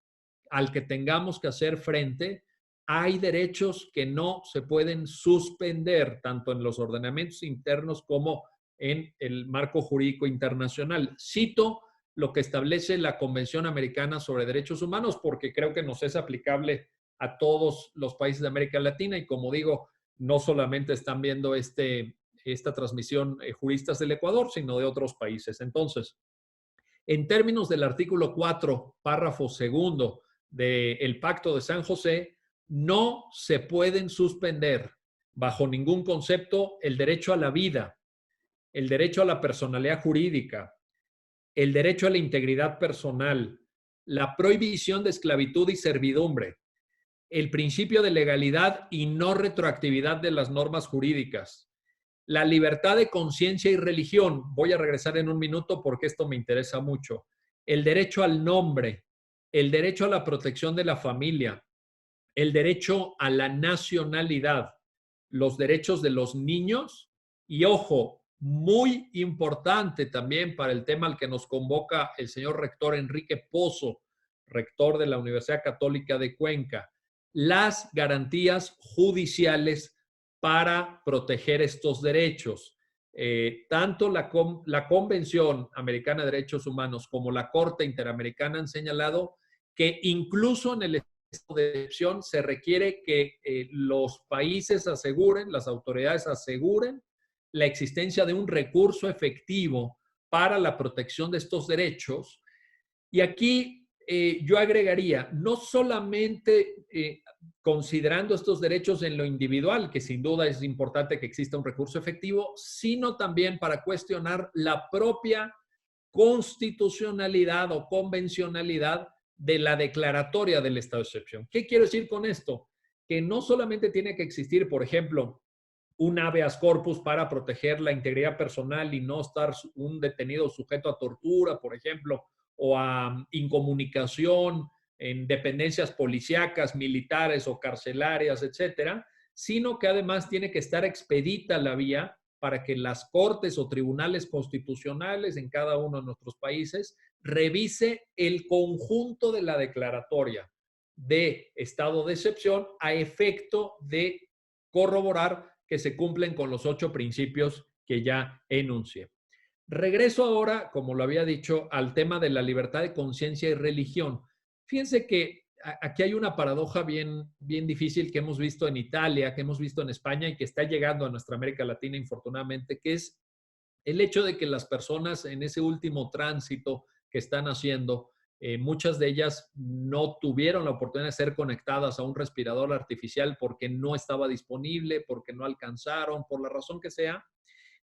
al que tengamos que hacer frente, hay derechos que no se pueden suspender, tanto en los ordenamientos internos como en el marco jurídico internacional. Cito lo que establece la Convención Americana sobre Derechos Humanos, porque creo que nos es aplicable a todos los países de América Latina y, como digo, no solamente están viendo esta transmisión juristas del Ecuador, sino de otros países. Entonces, en términos del artículo 4, párrafo segundo del Pacto de San José, no se pueden suspender bajo ningún concepto el derecho a la vida, el derecho a la personalidad jurídica, el derecho a la integridad personal, la prohibición de esclavitud y servidumbre, el principio de legalidad y no retroactividad de las normas jurídicas, la libertad de conciencia y religión. Voy a regresar en un minuto porque esto me interesa mucho. El derecho al nombre, el derecho a la protección de la familia, el derecho a la nacionalidad, los derechos de los niños y, ojo, muy importante también para el tema al que nos convoca el señor rector Enrique Pozo, rector de la Universidad Católica de Cuenca, las garantías judiciales para proteger estos derechos. Tanto la Convención Americana de Derechos Humanos como la Corte Interamericana han señalado que incluso en el estado de excepción se requiere que los países aseguren, las autoridades aseguren la existencia de un recurso efectivo para la protección de estos derechos. Y aquí yo agregaría, no solamente considerando estos derechos en lo individual, que sin duda es importante que exista un recurso efectivo, sino también para cuestionar la propia constitucionalidad o convencionalidad de la declaratoria del estado de excepción. ¿Qué quiero decir con esto? Que no solamente tiene que existir, por ejemplo, un habeas corpus para proteger la integridad personal y no estar un detenido sujeto a tortura, por ejemplo, o a incomunicación en dependencias policíacas, militares o carcelarias, etcétera, sino que además tiene que estar expedita la vía para que las cortes o tribunales constitucionales en cada uno de nuestros países revise el conjunto de la declaratoria de estado de excepción a efecto de corroborar que se cumplen con los 8 principios que ya enuncié. Regreso ahora, como lo había dicho, al tema de la libertad de conciencia y religión. Fíjense que aquí hay una paradoja bien difícil que hemos visto en Italia, que hemos visto en España y que está llegando a nuestra América Latina, infortunadamente, que es el hecho de que las personas en ese último tránsito que están haciendo, muchas de ellas no tuvieron la oportunidad de ser conectadas a un respirador artificial porque no estaba disponible, porque no alcanzaron, por la razón que sea.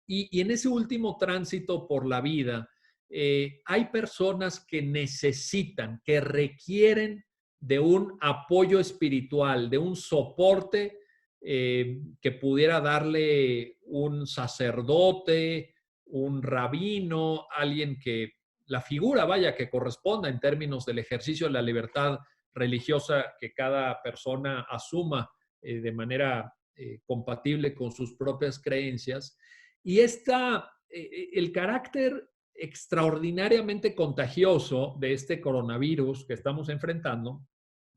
Y en ese último tránsito por la vida, hay personas que necesitan, que requieren de un apoyo espiritual, de un soporte que pudiera darle un sacerdote, un rabino, alguien que, la figura, vaya, que corresponda en términos del ejercicio de la libertad religiosa que cada persona asuma de manera compatible con sus propias creencias. Y el carácter extraordinariamente contagioso de este coronavirus que estamos enfrentando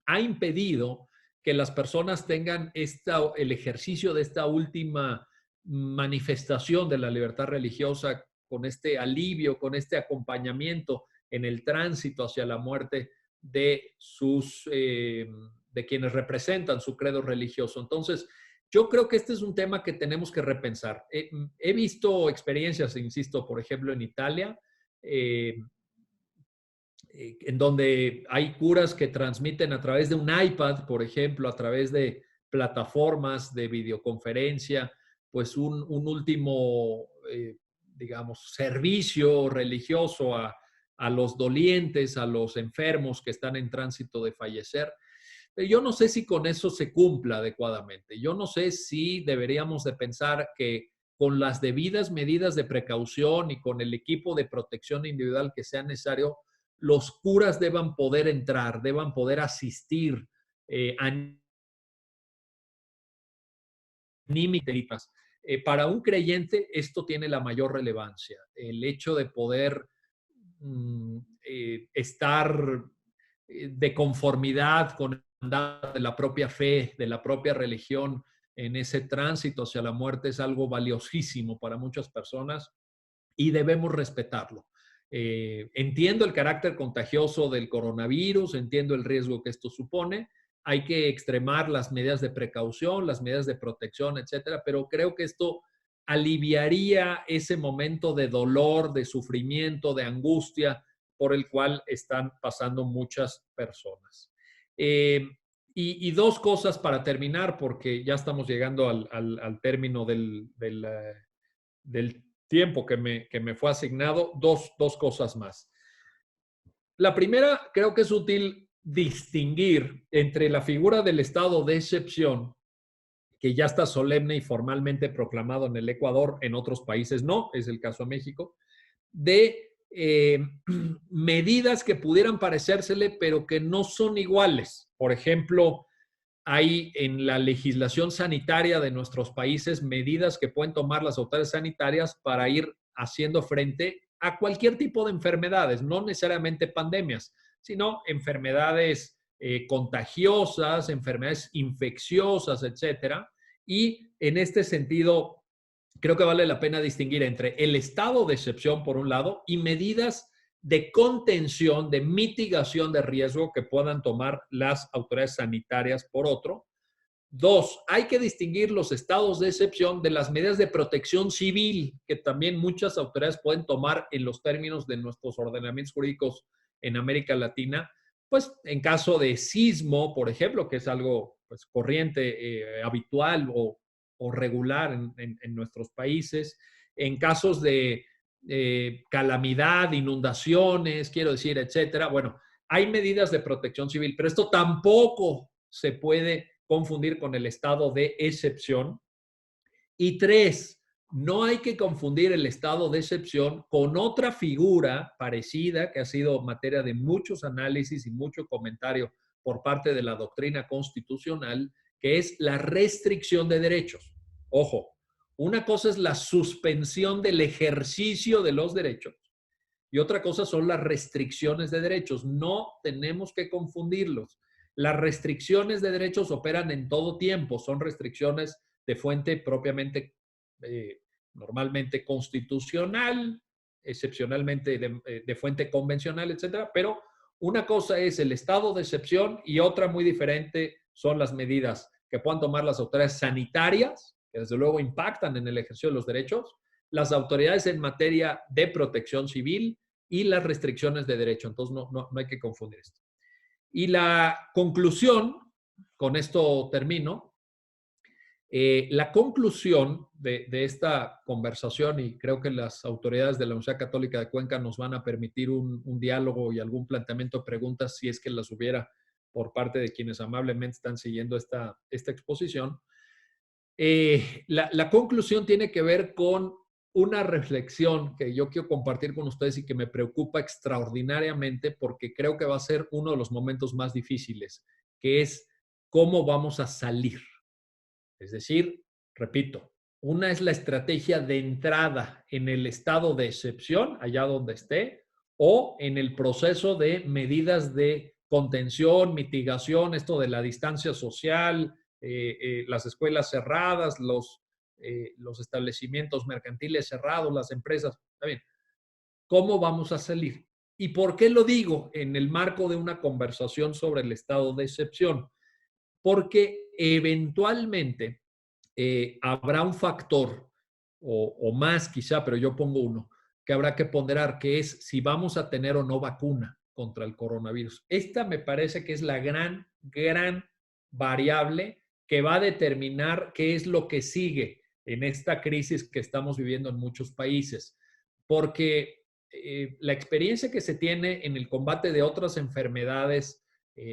ha impedido que las personas tengan el ejercicio de esta última manifestación de la libertad religiosa con este alivio, con este acompañamiento en el tránsito hacia la muerte de quienes representan su credo religioso. Entonces, yo creo que este es un tema que tenemos que repensar. He visto experiencias, insisto, por ejemplo, en Italia, en donde hay curas que transmiten a través de un iPad, por ejemplo, a través de plataformas de videoconferencia, pues un último, digamos, servicio religioso a los dolientes, a los enfermos que están en tránsito de fallecer. Yo no sé si con eso se cumpla adecuadamente. Yo no sé si deberíamos de pensar que con las debidas medidas de precaución y con el equipo de protección individual que sea necesario, los curas deban poder entrar, deban poder asistir anímicas. Para un creyente esto tiene la mayor relevancia. El hecho de poder estar de conformidad con de la propia fe, de la propia religión en ese tránsito hacia la muerte es algo valiosísimo para muchas personas y debemos respetarlo. Entiendo el carácter contagioso del coronavirus, entiendo el riesgo que esto supone, hay que extremar las medidas de precaución, las medidas de protección, etcétera, pero creo que esto aliviaría ese momento de dolor, de sufrimiento, de angustia por el cual están pasando muchas personas. Y dos cosas para terminar, porque ya estamos llegando al término del tiempo que me fue asignado. Dos cosas más. La primera, creo que es útil distinguir entre la figura del estado de excepción, que ya está solemne y formalmente proclamado en el Ecuador, en otros países no, es el caso de México, de medidas que pudieran parecérsele, pero que no son iguales. Por ejemplo, hay en la legislación sanitaria de nuestros países medidas que pueden tomar las autoridades sanitarias para ir haciendo frente a cualquier tipo de enfermedades, no necesariamente pandemias, sino enfermedades contagiosas, enfermedades infecciosas, etcétera. Y en este sentido, creo que vale la pena distinguir entre el estado de excepción, por un lado, y medidas de contención, de mitigación de riesgo que puedan tomar las autoridades sanitarias, por otro. Dos, hay que distinguir los estados de excepción de las medidas de protección civil, que también muchas autoridades pueden tomar en los términos de nuestros ordenamientos jurídicos en América Latina, pues en caso de sismo, por ejemplo, que es algo pues, corriente, habitual o regular en nuestros países, en casos de calamidad, inundaciones, quiero decir, etcétera. Bueno, hay medidas de protección civil, pero esto tampoco se puede confundir con el estado de excepción. Y tres, no hay que confundir el estado de excepción con otra figura parecida que ha sido materia de muchos análisis y mucho comentario por parte de la doctrina constitucional, que es la restricción de derechos. Ojo, una cosa es la suspensión del ejercicio de los derechos y otra cosa son las restricciones de derechos. No tenemos que confundirlos. Las restricciones de derechos operan en todo tiempo, son restricciones de fuente propiamente, normalmente constitucional, excepcionalmente de fuente convencional, etcétera, pero una cosa es el estado de excepción y otra muy diferente son las medidas que puedan tomar las autoridades sanitarias, que desde luego impactan en el ejercicio de los derechos, las autoridades en materia de protección civil y las restricciones de derecho. Entonces no hay que confundir esto. Y la conclusión, con esto termino, la conclusión de esta conversación, y creo que las autoridades de la Universidad Católica de Cuenca nos van a permitir un diálogo y algún planteamiento de preguntas, si es que las hubiera por parte de quienes amablemente están siguiendo esta exposición. La conclusión tiene que ver con una reflexión que yo quiero compartir con ustedes y que me preocupa extraordinariamente porque creo que va a ser uno de los momentos más difíciles, que es cómo vamos a salir. Es decir, repito, una es la estrategia de entrada en el estado de excepción, allá donde esté, o en el proceso de medidas de contención, mitigación, esto de la distancia social, las escuelas cerradas, los establecimientos mercantiles cerrados, las empresas. Está bien. ¿Cómo vamos a salir? ¿Y por qué lo digo en el marco de una conversación sobre el estado de excepción? Porque eventualmente habrá un factor, o más quizá, pero yo pongo uno, que habrá que ponderar, que es si vamos a tener o no vacuna contra el coronavirus. Esta me parece que es la gran variable que va a determinar qué es lo que sigue en esta crisis que estamos viviendo en muchos países. Porque la experiencia que se tiene en el combate de otras enfermedades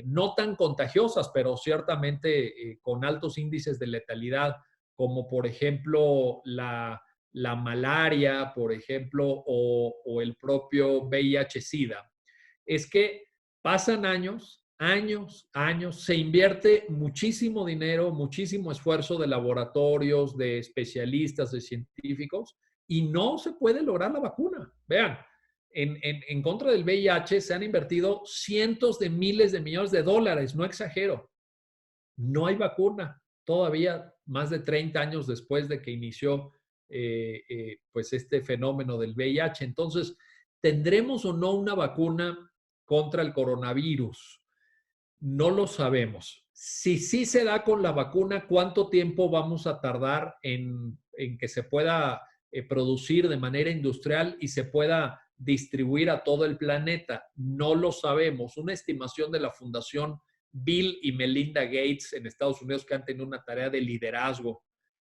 no tan contagiosas, pero ciertamente con altos índices de letalidad, como por ejemplo la malaria, por ejemplo, o el propio VIH-Sida, es que pasan años, se invierte muchísimo dinero, muchísimo esfuerzo de laboratorios, de especialistas, de científicos, y no se puede lograr la vacuna. Vean, en contra del VIH se han invertido cientos de miles de millones de dólares, no exagero. No hay vacuna todavía, más de 30 años después de que inició pues este fenómeno del VIH. Entonces, ¿tendremos o no una vacuna contra el coronavirus? No lo sabemos. Si sí se da con la vacuna, ¿cuánto tiempo vamos a tardar en que se pueda producir de manera industrial y se pueda distribuir a todo el planeta? No lo sabemos. Una estimación de la Fundación Bill y Melinda Gates en Estados Unidos, que han tenido una tarea de liderazgo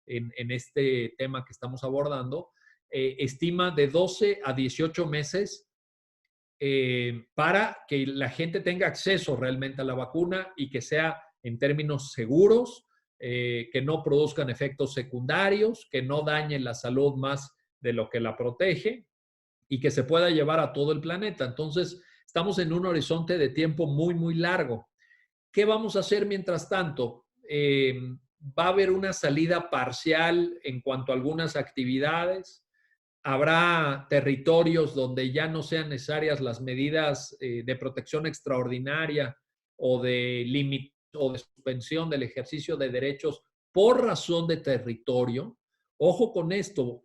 en este tema que estamos abordando, estima de 12 a 18 meses para que la gente tenga acceso realmente a la vacuna y que sea en términos seguros, que no produzcan efectos secundarios, que no dañen la salud más de lo que la protege y que se pueda llevar a todo el planeta. Entonces, estamos en un horizonte de tiempo muy, muy largo. ¿Qué vamos a hacer mientras tanto? Va a haber una salida parcial en cuanto a algunas actividades. Habrá territorios donde ya no sean necesarias las medidas de protección extraordinaria o de límite o de suspensión del ejercicio de derechos por razón de territorio. Ojo con esto,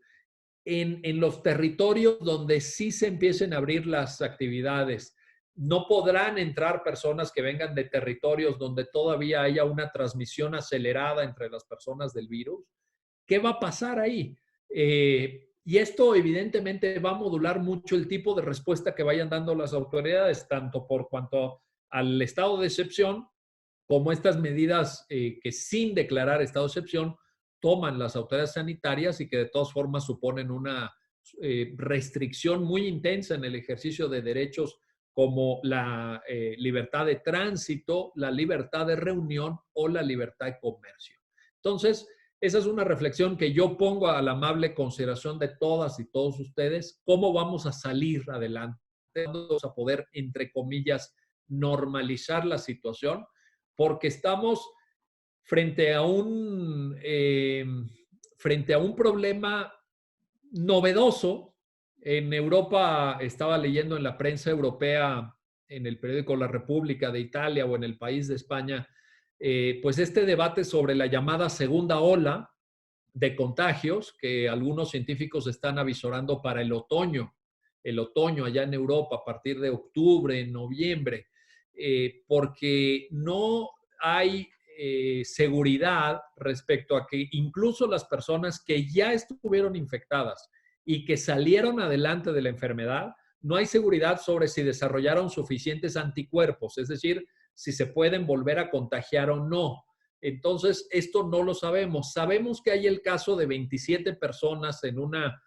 en los territorios donde sí se empiecen a abrir las actividades, no podrán entrar personas que vengan de territorios donde todavía haya una transmisión acelerada entre las personas del virus. ¿Qué va a pasar ahí? Y esto evidentemente va a modular mucho el tipo de respuesta que vayan dando las autoridades, tanto por cuanto al estado de excepción, como estas medidas que sin declarar estado de excepción toman las autoridades sanitarias y que de todas formas suponen una restricción muy intensa en el ejercicio de derechos como la libertad de tránsito, la libertad de reunión o la libertad de comercio. Entonces, esa es una reflexión que yo pongo a la amable consideración de todas y todos ustedes. ¿Cómo vamos a salir adelante? Vamos a poder, entre comillas, normalizar la situación, porque estamos frente a un problema novedoso. En Europa, estaba leyendo en la prensa europea, en el periódico La República de Italia o en El País de España, pues este debate sobre la llamada segunda ola de contagios que algunos científicos están avisorando para el otoño allá en Europa a partir de octubre, noviembre, porque no hay seguridad respecto a que incluso las personas que ya estuvieron infectadas y que salieron adelante de la enfermedad, no hay seguridad sobre si desarrollaron suficientes anticuerpos, es decir, si se pueden volver a contagiar o no. Entonces, esto no lo sabemos. Sabemos que hay el caso de 27 personas en una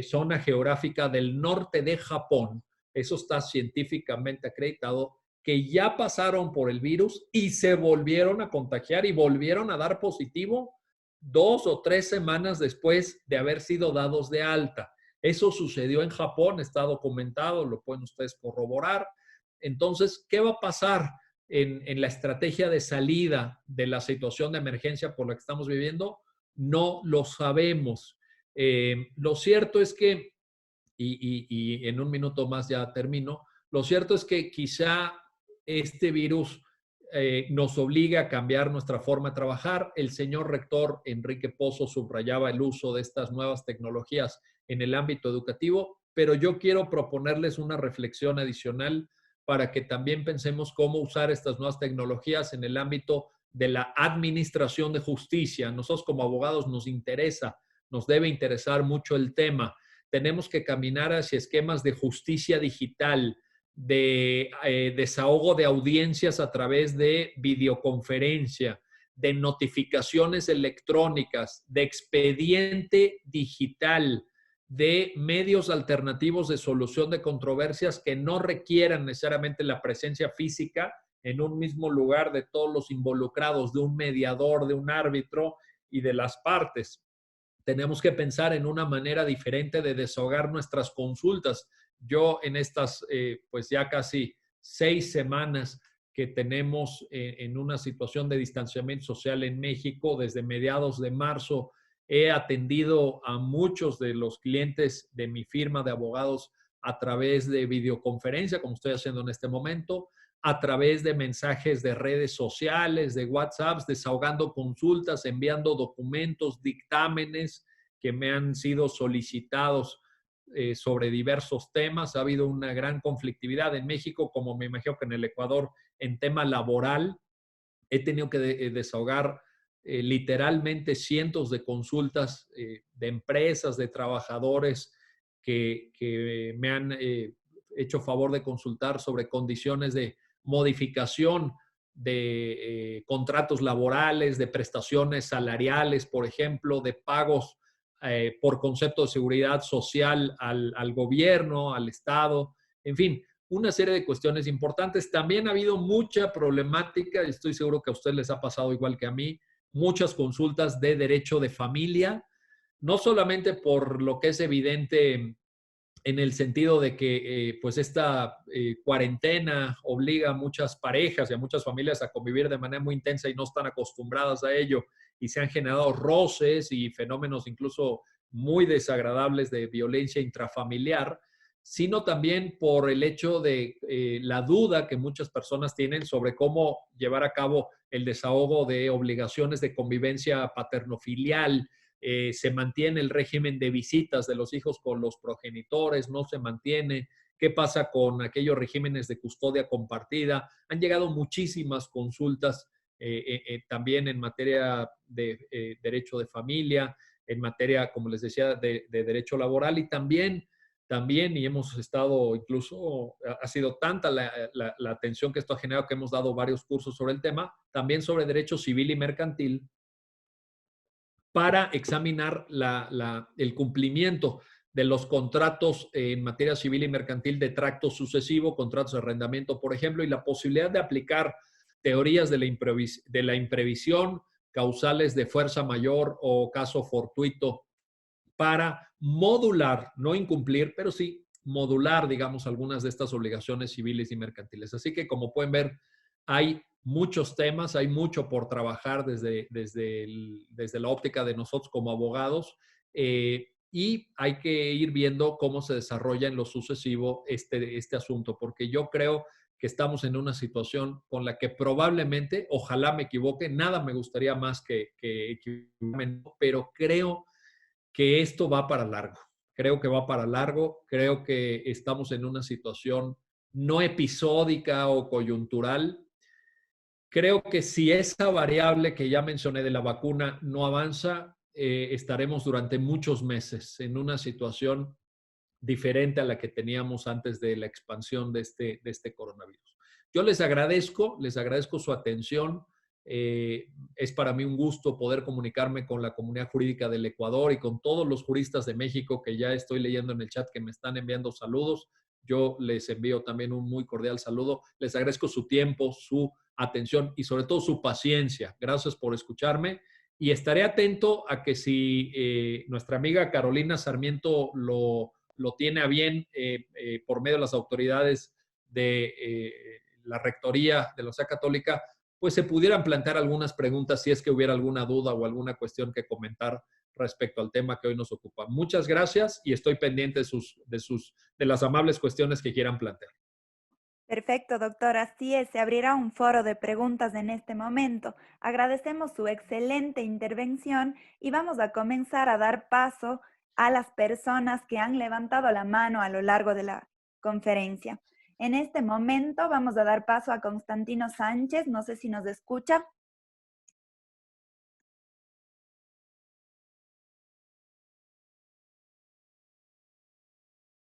zona geográfica del norte de Japón, eso está científicamente acreditado, que ya pasaron por el virus y se volvieron a contagiar y volvieron a dar positivo 2 o 3 semanas después de haber sido dados de alta. Eso sucedió en Japón, está documentado, lo pueden ustedes corroborar. Entonces, ¿qué va a pasar en la estrategia de salida de la situación de emergencia por la que estamos viviendo? No lo sabemos. Lo cierto es que, y en un minuto más ya termino, lo cierto es que quizá este virus nos obliga a cambiar nuestra forma de trabajar. El señor rector Enrique Pozo subrayaba el uso de estas nuevas tecnologías en el ámbito educativo, pero yo quiero proponerles una reflexión adicional para que también pensemos cómo usar estas nuevas tecnologías en el ámbito de la administración de justicia. Nosotros como abogados nos debe interesar mucho el tema. Tenemos que caminar hacia esquemas de justicia digital, de desahogo de audiencias a través de videoconferencia, de notificaciones electrónicas, de expediente digital, de medios alternativos de solución de controversias que no requieran necesariamente la presencia física en un mismo lugar de todos los involucrados, de un mediador, de un árbitro y de las partes. Tenemos que pensar en una manera diferente de desahogar nuestras consultas. Yo en estas, pues ya casi 6 semanas que tenemos en una situación de distanciamiento social en México, desde mediados de marzo, he atendido a muchos de los clientes de mi firma de abogados a través de videoconferencia, como estoy haciendo en este momento, a través de mensajes de redes sociales, de WhatsApps, desahogando consultas, enviando documentos, dictámenes que me han sido solicitados sobre diversos temas. Ha habido una gran conflictividad en México, como me imagino que en el Ecuador, en tema laboral, he tenido que desahogar literalmente cientos de consultas de empresas, de trabajadores que me han hecho favor de consultar sobre condiciones de modificación de contratos laborales, de prestaciones salariales, por ejemplo, de pagos por concepto de seguridad social al gobierno, al Estado, en fin, una serie de cuestiones importantes. También ha habido mucha problemática, y estoy seguro que a ustedes les ha pasado igual que a mí, muchas consultas de derecho de familia, no solamente por lo que es evidente en el sentido de que pues esta cuarentena obliga a muchas parejas y a muchas familias a convivir de manera muy intensa y no están acostumbradas a ello, y se han generado roces y fenómenos incluso muy desagradables de violencia intrafamiliar, sino también por el hecho de la duda que muchas personas tienen sobre cómo llevar a cabo el desahogo de obligaciones de convivencia paternofilial. Se mantiene el régimen de visitas de los hijos con los progenitores, no se mantiene. ¿Qué pasa con aquellos regímenes de custodia compartida? Han llegado muchísimas consultas también en materia de derecho de familia, en materia, como les decía, de derecho laboral, y también, y hemos estado incluso, ha sido tanta la atención que esto ha generado que hemos dado varios cursos sobre el tema, también sobre derecho civil y mercantil, para examinar el cumplimiento de los contratos en materia civil y mercantil de tracto sucesivo, contratos de arrendamiento, por ejemplo, y la posibilidad de aplicar teorías de la imprevisión, causales de fuerza mayor o caso fortuito para modular, no incumplir, pero sí modular, digamos, algunas de estas obligaciones civiles y mercantiles. Así que, como pueden ver, hay muchos temas, hay mucho por trabajar desde la óptica de nosotros como abogados, y hay que ir viendo cómo se desarrolla en lo sucesivo este asunto, porque yo creo que estamos en una situación con la que probablemente, ojalá me equivoque, nada me gustaría más que equivocarme, pero creo que esto va para largo. Creo que va para largo. Creo que estamos en una situación no episódica o coyuntural. Creo que si esa variable que ya mencioné de la vacuna no avanza, estaremos durante muchos meses en una situación diferente a la que teníamos antes de la expansión de este coronavirus. Yo les agradezco su atención. Es para mí un gusto poder comunicarme con la comunidad jurídica del Ecuador y con todos los juristas de México que ya estoy leyendo en el chat que me están enviando saludos. Yo les envío también un muy cordial saludo. Les agradezco su tiempo, su atención y sobre todo su paciencia. Gracias por escucharme y estaré atento a que si nuestra amiga Carolina Sarmiento lo tiene a bien por medio de las autoridades de la Rectoría de la Universidad Católica, pues se pudieran plantear algunas preguntas si es que hubiera alguna duda o alguna cuestión que comentar respecto al tema que hoy nos ocupa. Muchas gracias y estoy pendiente de las amables cuestiones que quieran plantear. Perfecto, doctor. Así es, se abrirá un foro de preguntas en este momento. Agradecemos su excelente intervención y vamos a comenzar a dar paso a las personas que han levantado la mano a lo largo de la conferencia. En este momento vamos a dar paso a Constantino Sánchez. No sé si nos escucha.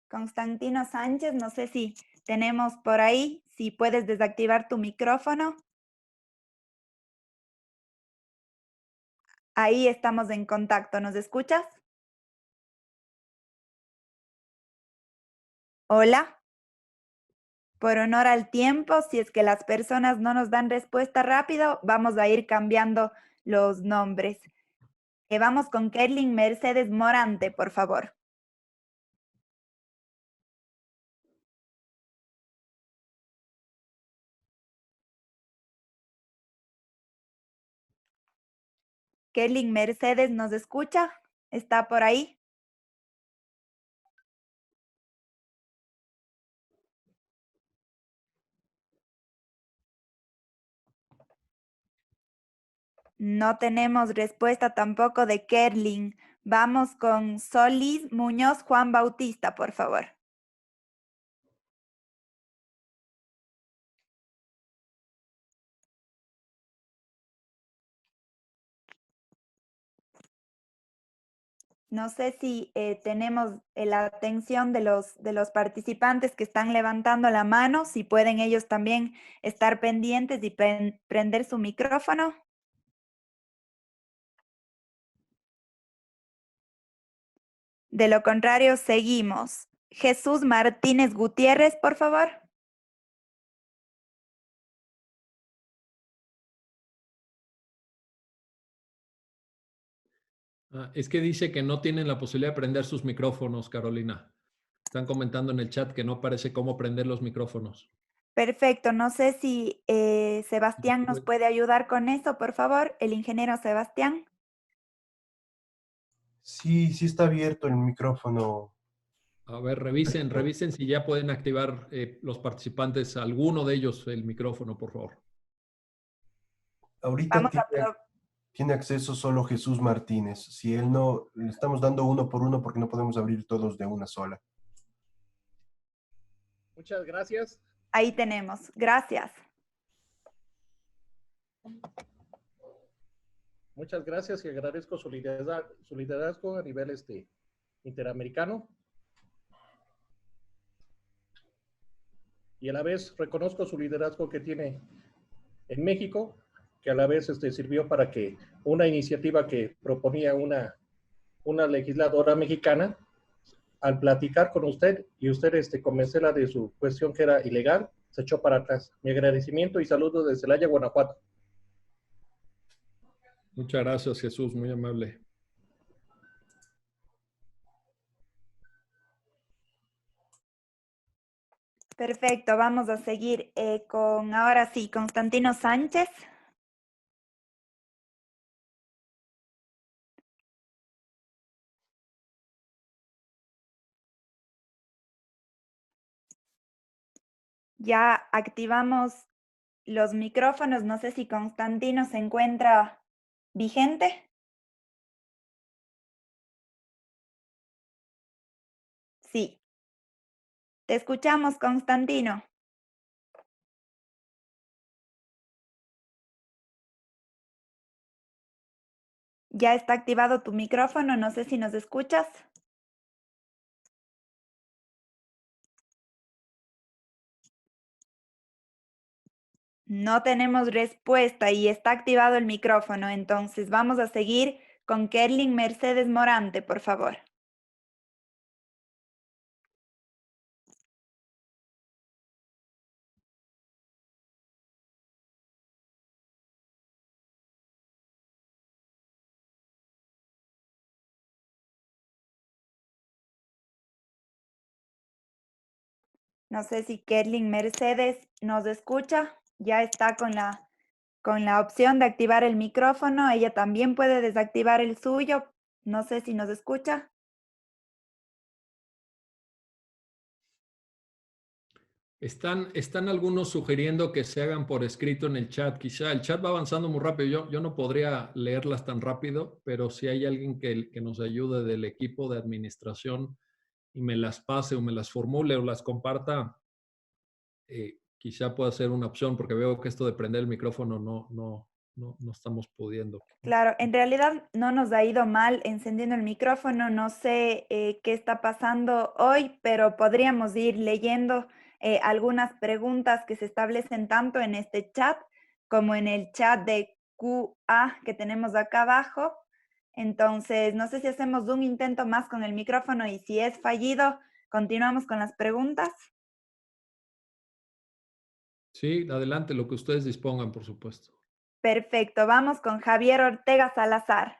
Constantino Sánchez, no sé si tenemos por ahí, si puedes desactivar tu micrófono. Ahí estamos en contacto, ¿nos escuchas? Hola. Por honor al tiempo, si es que las personas no nos dan respuesta rápido, vamos a ir cambiando los nombres. Vamos con Kerlin Mercedes Morante, por favor. Kerlin Mercedes, ¿nos escucha? ¿Está por ahí? No tenemos respuesta tampoco de Kerlin. Vamos con Solís Muñoz Juan Bautista, por favor. No sé si tenemos la atención de los participantes que están levantando la mano, si pueden ellos también estar pendientes y prender su micrófono. De lo contrario, seguimos. Jesús Martínez Gutiérrez, por favor. Es que dice que no tienen la posibilidad de prender sus micrófonos, Carolina. Están comentando en el chat que no parece cómo prender los micrófonos. Perfecto, no sé si Sebastián nos puede ayudar con eso, por favor, el ingeniero Sebastián. Sí, sí está abierto el micrófono. A ver, revisen si ya pueden activar los participantes, alguno de ellos, el micrófono, por favor. Ahorita Vamos a tiene acceso solo Jesús Martínez. Si él no, le estamos dando uno por uno porque no podemos abrir todos de una sola. Muchas gracias. Ahí tenemos, gracias. Muchas gracias y agradezco su liderazgo a nivel interamericano. Y a la vez reconozco su liderazgo que tiene en México, que a la vez sirvió para que una iniciativa que proponía una legisladora mexicana, al platicar con usted y usted convencerla de su cuestión que era ilegal, se echó para atrás. Mi agradecimiento y saludos de Celaya, Guanajuato. Muchas gracias, Jesús, muy amable. Perfecto, vamos a seguir con, ahora sí, Constantino Sánchez. Ya activamos los micrófonos, no sé si Constantino se encuentra vigente. Sí. Te escuchamos, Constantino. Ya está activado tu micrófono, no sé si nos escuchas. No tenemos respuesta y está activado el micrófono, entonces vamos a seguir con Kerlin Mercedes Morante, por favor. No sé si Kerlin Mercedes nos escucha. Ya está con la opción de activar el micrófono. Ella también puede desactivar el suyo. No sé si nos escucha. Están algunos sugiriendo que se hagan por escrito en el chat. Quizá el chat va avanzando muy rápido. Yo no podría leerlas tan rápido, pero si hay alguien que nos ayude del equipo de administración y me las pase o me las formule o las comparta, quizá pueda ser una opción, porque veo que esto de prender el micrófono no estamos pudiendo. Claro, en realidad no nos ha ido mal encendiendo el micrófono. No sé qué está pasando hoy, pero podríamos ir leyendo algunas preguntas que se establecen tanto en este chat como en el chat de QA que tenemos acá abajo. Entonces, no sé si hacemos un intento más con el micrófono y si es fallido, continuamos con las preguntas. Sí, adelante, lo que ustedes dispongan, por supuesto. Perfecto, vamos con Javier Ortega Salazar.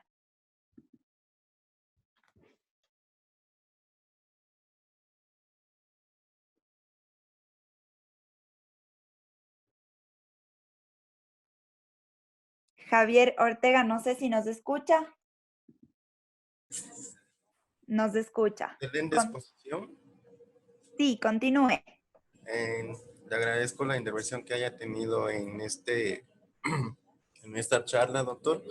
Javier Ortega, no sé si nos escucha. Nos escucha. En disposición. Sí, continúe. Le agradezco la intervención que haya tenido en en esta charla, doctor.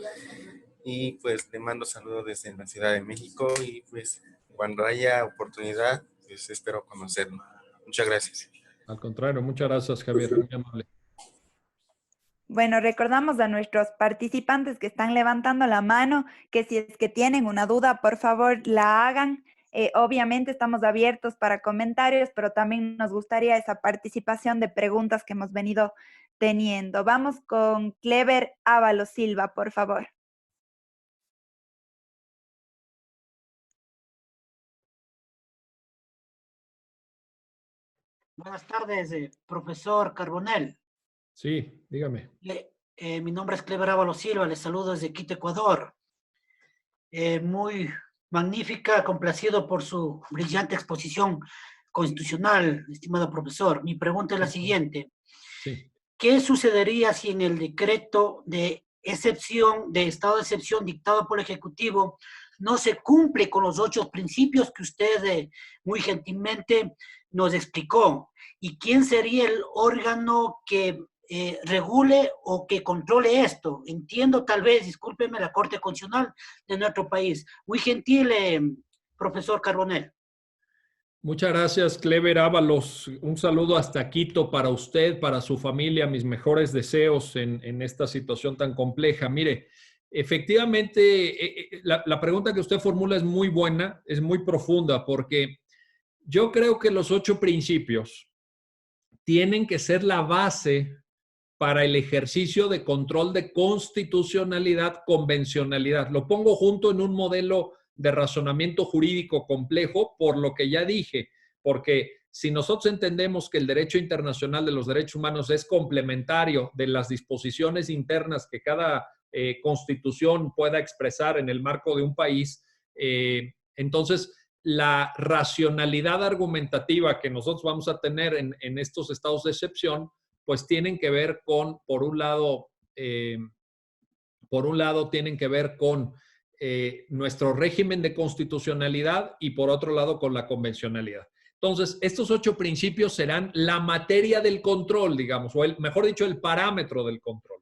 Y pues le mando saludos desde la Ciudad de México y pues cuando haya oportunidad, pues espero conocerlo. Muchas gracias. Al contrario, muchas gracias, Javier, muy amable. Bueno, recordamos a nuestros participantes que están levantando la mano que si es que tienen una duda, por favor, la hagan. Obviamente estamos abiertos para comentarios, pero también nos gustaría esa participación de preguntas que hemos venido teniendo. Vamos con Clever Ábalos Silva, por favor. Buenas tardes, profesor Carbonell. Sí, dígame. Mi nombre es Clever Ábalos Silva, les saludo desde Quito, Ecuador. Muy magnífica, complacido por su brillante exposición constitucional, estimado profesor. Mi pregunta es la siguiente. Sí. ¿Qué sucedería si en el decreto de excepción, de estado de excepción dictado por el Ejecutivo, no se cumple con los 8 principios que usted muy gentilmente nos explicó? ¿Y quién sería el órgano que regule o que controle esto? Entiendo tal vez, discúlpeme, la Corte Constitucional de nuestro país. Muy gentil, profesor Carbonell. Muchas gracias, Clever Ábalos. Un saludo hasta Quito para usted, para su familia, mis mejores deseos en esta situación tan compleja. Mire, efectivamente, la pregunta que usted formula es muy buena, es muy profunda, porque yo creo que los 8 principios tienen que ser la base para el ejercicio de control de constitucionalidad, convencionalidad. Lo pongo junto en un modelo de razonamiento jurídico complejo, por lo que ya dije, porque si nosotros entendemos que el derecho internacional de los derechos humanos es complementario de las disposiciones internas que cada constitución pueda expresar en el marco de un país, entonces la racionalidad argumentativa que nosotros vamos a tener en estos estados de excepción, pues tienen que ver con, por un lado tienen que ver con nuestro régimen de constitucionalidad y por otro lado con la convencionalidad. Entonces, estos 8 principios serán la materia del control, digamos, o mejor dicho, el parámetro del control.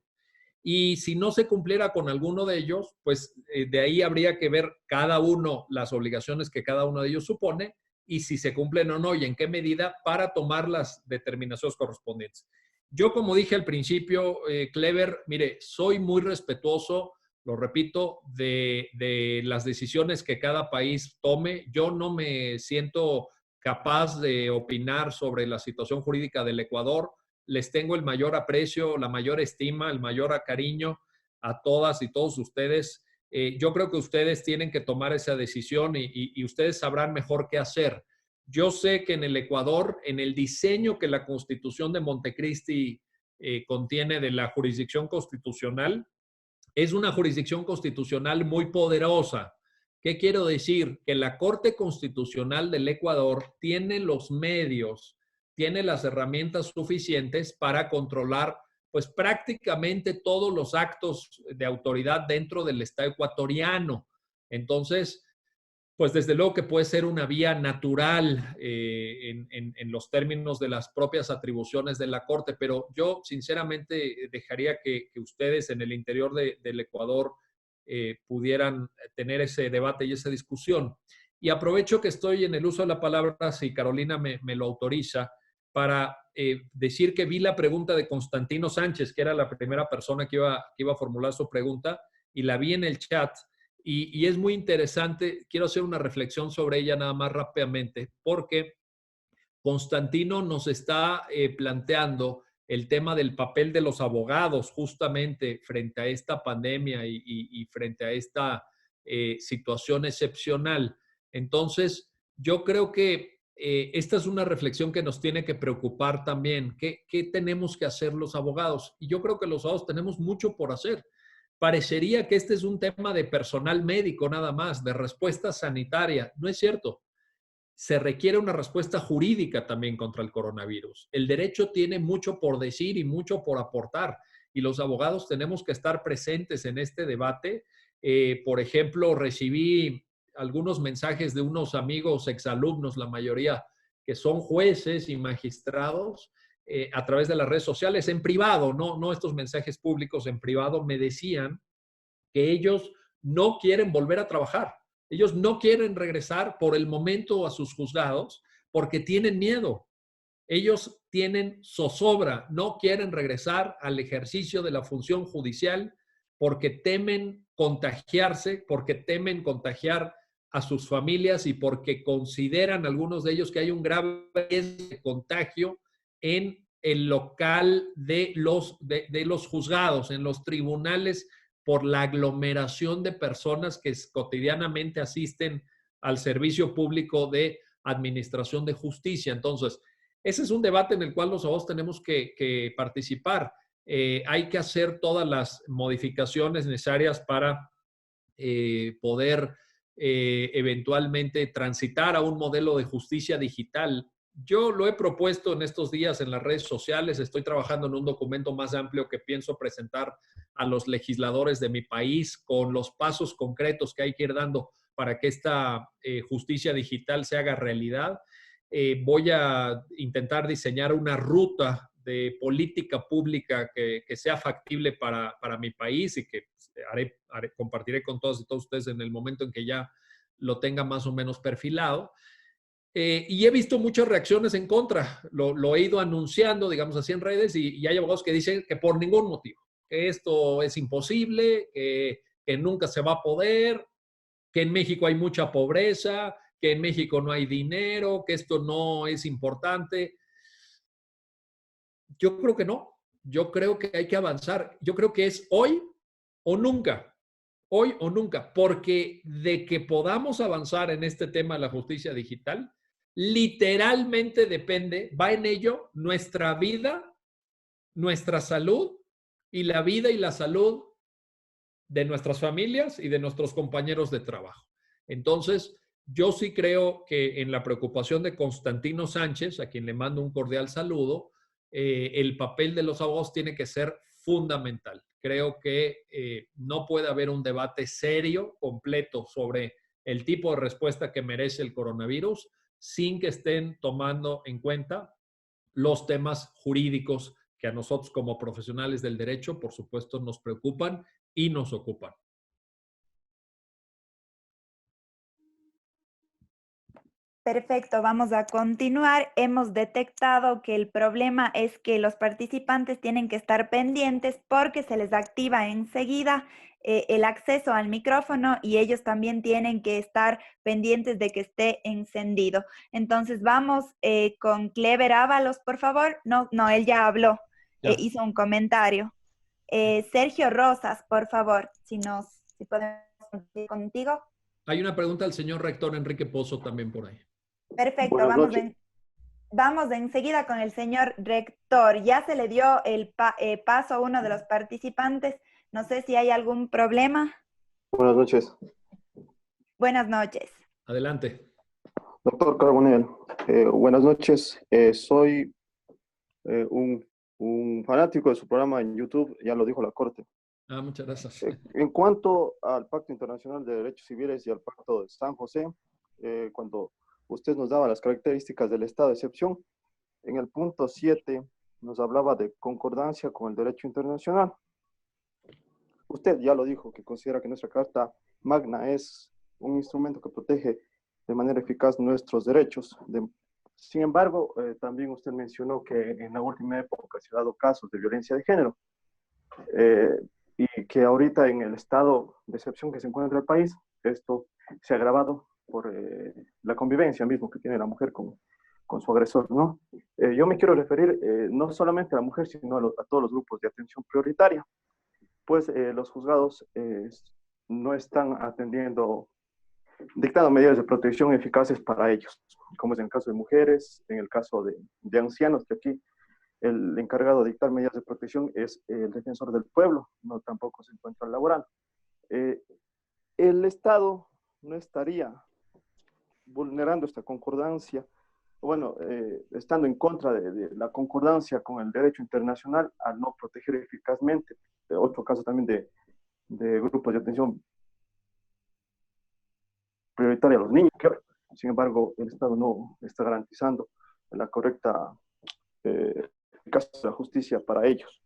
Y si no se cumpliera con alguno de ellos, pues de ahí habría que ver cada uno, las obligaciones que cada uno de ellos supone y si se cumplen o no y en qué medida para tomar las determinaciones correspondientes. Yo, como dije al principio, Clever, mire, soy muy respetuoso, lo repito, de las decisiones que cada país tome. Yo no me siento capaz de opinar sobre la situación jurídica del Ecuador. Les tengo el mayor aprecio, la mayor estima, el mayor cariño a todas y todos ustedes. Yo creo que ustedes tienen que tomar esa decisión y ustedes sabrán mejor qué hacer. Yo sé que en el Ecuador, en el diseño que la Constitución de Montecristi contiene de la jurisdicción constitucional, es una jurisdicción constitucional muy poderosa. ¿Qué quiero decir? Que la Corte Constitucional del Ecuador tiene los medios, tiene las herramientas suficientes para controlar pues prácticamente todos los actos de autoridad dentro del Estado ecuatoriano. Entonces, pues desde luego que puede ser una vía natural en los términos de las propias atribuciones de la Corte, pero yo sinceramente dejaría que ustedes en el interior del Ecuador pudieran tener ese debate y esa discusión. Y aprovecho que estoy en el uso de la palabra, si Carolina me lo autoriza, para decir que vi la pregunta de Constantino Sánchez, que era la primera persona que iba a formular su pregunta, y la vi en el chat. Y es muy interesante, quiero hacer una reflexión sobre ella nada más rápidamente, porque Constantino nos está planteando el tema del papel de los abogados justamente frente a esta pandemia y frente a esta situación excepcional. Entonces, yo creo que esta es una reflexión que nos tiene que preocupar también. ¿Qué tenemos que hacer los abogados? Y yo creo que los abogados tenemos mucho por hacer. Parecería que este es un tema de personal médico nada más, de respuesta sanitaria. No es cierto. Se requiere una respuesta jurídica también contra el coronavirus. El derecho tiene mucho por decir y mucho por aportar. Y los abogados tenemos que estar presentes en este debate. Por ejemplo, recibí algunos mensajes de unos amigos exalumnos, la mayoría, que son jueces y magistrados, a través de las redes sociales, en privado, no estos mensajes públicos, en privado, me decían que ellos no quieren volver a trabajar. Ellos no quieren regresar por el momento a sus juzgados porque tienen miedo. Ellos tienen zozobra, no quieren regresar al ejercicio de la función judicial porque temen contagiarse, porque temen contagiar a sus familias y porque consideran algunos de ellos que hay un grave riesgo de contagio en el local de los juzgados, en los tribunales, por la aglomeración de personas que cotidianamente asisten al servicio público de administración de justicia. Entonces, ese es un debate en el cual los abogados tenemos que participar. Hay que hacer todas las modificaciones necesarias para poder eventualmente transitar a un modelo de justicia digital. Yo lo he propuesto en estos días en las redes sociales, estoy trabajando en un documento más amplio que pienso presentar a los legisladores de mi país con los pasos concretos que hay que ir dando para que esta justicia digital se haga realidad. Voy a intentar diseñar una ruta de política pública que sea factible para mi país y que compartiré con todos y todos ustedes en el momento en que ya lo tenga más o menos perfilado. Y he visto muchas reacciones en contra. Lo he ido anunciando, digamos así, en redes y hay abogados que dicen que por ningún motivo, que esto es imposible, que nunca se va a poder, que en México hay mucha pobreza, que en México no hay dinero, que esto no es importante. Yo creo que no. Yo creo que hay que avanzar. Yo creo que es hoy o nunca. Hoy o nunca. Porque de que podamos avanzar en este tema de la justicia digital, literalmente depende, va en ello nuestra vida, nuestra salud y la vida y la salud de nuestras familias y de nuestros compañeros de trabajo. Entonces, yo sí creo que en la preocupación de Constantino Sánchez, a quien le mando un cordial saludo, el papel de los abogados tiene que ser fundamental. Creo que no puede haber un debate serio, completo, sobre el tipo de respuesta que merece el coronavirus sin que estén tomando en cuenta los temas jurídicos que a nosotros como profesionales del derecho, por supuesto, nos preocupan y nos ocupan. Perfecto, vamos a continuar. Hemos detectado que el problema es que los participantes tienen que estar pendientes porque se les activa enseguida el acceso al micrófono y ellos también tienen que estar pendientes de que esté encendido. Entonces vamos con Clever Ábalos, por favor. No, él ya habló, hizo un comentario. Sergio Rosas, por favor, si podemos ir contigo. Hay una pregunta al señor rector Enrique Pozo también por ahí. Perfecto, vamos enseguida con el señor rector. Ya se le dio el paso a uno de los participantes. No sé si hay algún problema. Buenas noches. Buenas noches. Adelante. Doctor Carbonell, buenas noches. Soy un fanático de su programa en YouTube, ya lo dijo la Corte. Muchas gracias. En cuanto al Pacto Internacional de Derechos Civiles y al Pacto de San José, cuando usted nos daba las características del estado de excepción, en el punto 7 nos hablaba de concordancia con el derecho internacional. Usted ya lo dijo, que considera que nuestra Carta Magna es un instrumento que protege de manera eficaz nuestros derechos. Sin embargo, también usted mencionó que en la última época se han dado casos de violencia de género y que ahorita en el estado de excepción que se encuentra el país, esto se ha agravado por la convivencia mismo que tiene la mujer con su agresor, ¿no? Yo me quiero referir no solamente a la mujer, sino a todos los grupos de atención prioritaria, pues los juzgados no están dictando medidas de protección eficaces para ellos, como es en el caso de mujeres, en el caso de ancianos, que aquí el encargado de dictar medidas de protección es el defensor del pueblo, no tampoco se encuentra laborando. El Estado no estaría vulnerando esta concordancia, bueno, estando en contra de la concordancia con el derecho internacional al no proteger eficazmente. Otro caso también de grupos de atención prioritaria a los niños, que sin embargo el Estado no está garantizando la correcta eficacia de la justicia para ellos.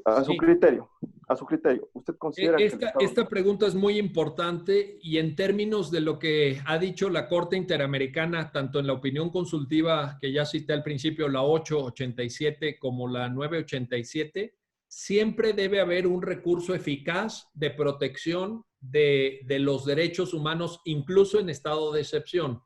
A su criterio, a su criterio, ¿usted considera que el Estado... Esta pregunta es muy importante y en términos de lo que ha dicho la Corte Interamericana, tanto en la opinión consultiva que ya cité al principio, la 887 como la 987, siempre debe haber un recurso eficaz de protección de los derechos humanos, incluso en estado de excepción.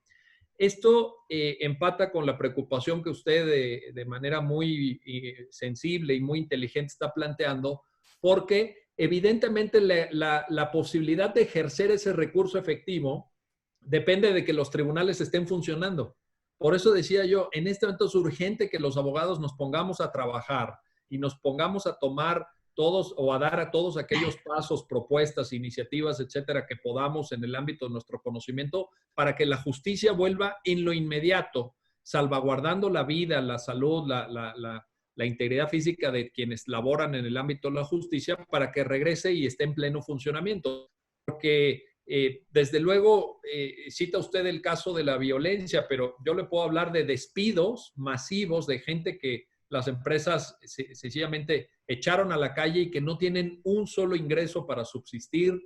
Esto empata con la preocupación que usted de manera muy sensible y muy inteligente está planteando, porque evidentemente la posibilidad de ejercer ese recurso efectivo depende de que los tribunales estén funcionando. Por eso decía yo, en este momento es urgente que los abogados nos pongamos a trabajar y nos pongamos a tomar todos o a dar a todos aquellos pasos, propuestas, iniciativas, etcétera, que podamos en el ámbito de nuestro conocimiento para que la justicia vuelva en lo inmediato, salvaguardando la vida, la salud, la integridad física de quienes laboran en el ámbito de la justicia para que regrese y esté en pleno funcionamiento. Porque desde luego cita usted el caso de la violencia, pero yo le puedo hablar de despidos masivos de gente que las empresas sencillamente echaron a la calle y que no tienen un solo ingreso para subsistir.